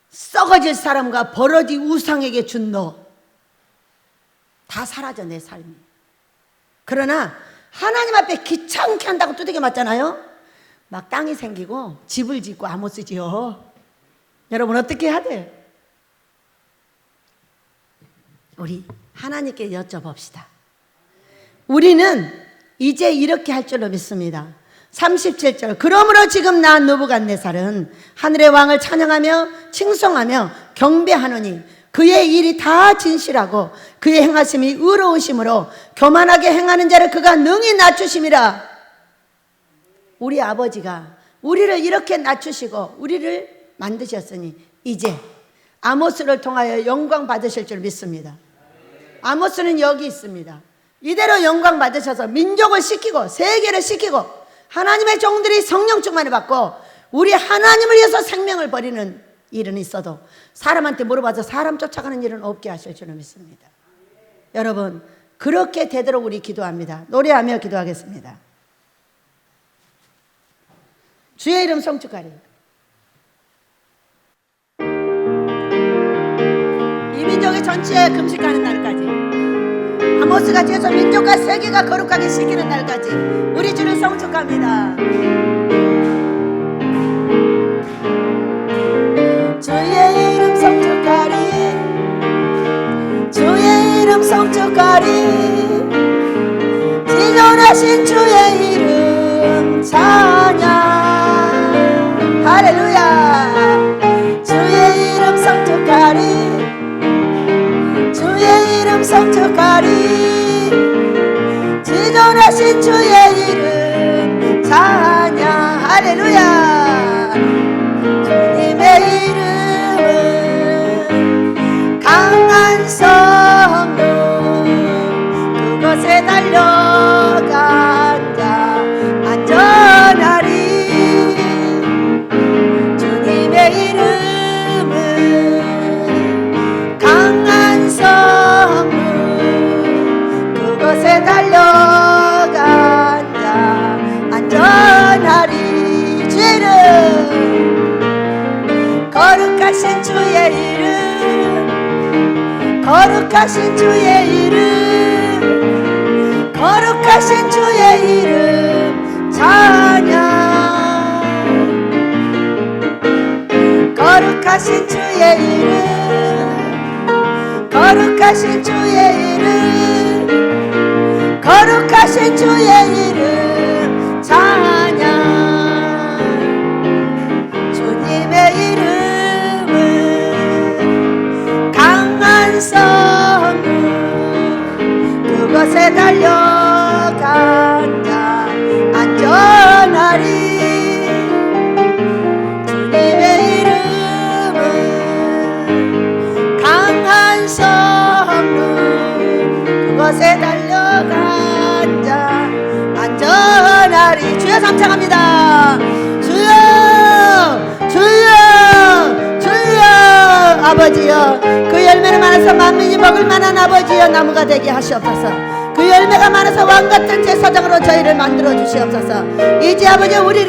썩어질 사람과 버러지 우상에게 준 너 다 사라져 내 삶이. 그러나 하나님 앞에 귀찮게 한다고 두들겨 맞잖아요. 막 땅이 생기고 집을 짓고 아모스지요. 여러분 어떻게 해야 돼요? 우리 하나님께 여쭤봅시다. 우리는 이제 이렇게 할 줄로 믿습니다. 37절 그러므로 지금 나 느부갓네살은 하늘의 왕을 찬양하며 칭송하며 경배하노니 그의 일이 다 진실하고 그의 행하심이 의로우심으로 교만하게 행하는 자를 그가 능히 낮추심이라. 우리 아버지가 우리를 이렇게 낮추시고 우리를 만드셨으니 이제 아모스를 통하여 영광 받으실 줄 믿습니다. 아모스는 여기 있습니다. 이대로 영광 받으셔서 민족을 시키고 세계를 시키고 하나님의 종들이 성령 충만을 받고 우리 하나님을 위해서 생명을 버리는 일은 있어도 사람한테 물어봐서 사람 쫓아가는 일은 없게 하실 줄 믿습니다. 여러분 그렇게 되도록 우리 기도합니다. 노래하며 기도하겠습니다. 주의 이름 성축하리. 이 민족의 전체에 금식하는 날까지 아모스같이 해서 민족과 세계가 거룩하게 시키는 날까지 우리 주를 성축합니다. 주의 이름 성축하리. 주의 이름 성축하리. 지존하신 주의 이름 찬양. 할렐루야. 주의 이름 성축하리. 주의 이름 성축하리. 지존하신 주의 이름 찬양. 할렐루야. 주님의 이름은 강한 성문 그것에 달려간 자 안전하리. 주님의 이름은 강한 성문 그것에 달려간 자 안전하리. 주의 이름 거룩하신 주의 이름 거룩하신 주의 이름 거룩하신 주의 이름 찬양. 거룩하신 주의 이름 거룩하신 주의 이름 거룩하신 주의 이름 찬양. 주님의 이름은 강한 성문 그것에 달려간 자 안전하리. 주님의 이름은 강한 성문 주여 감사합니다. 주여 주여 주여 아버지여 그 열매는 많아서 만민이 먹을 만한 아버지여 나무가 되게 하시옵소서. 그 열매가 많아서 왕같은 제사장으로 저희를 만들어 주시옵소서. 이제 아버지 우리를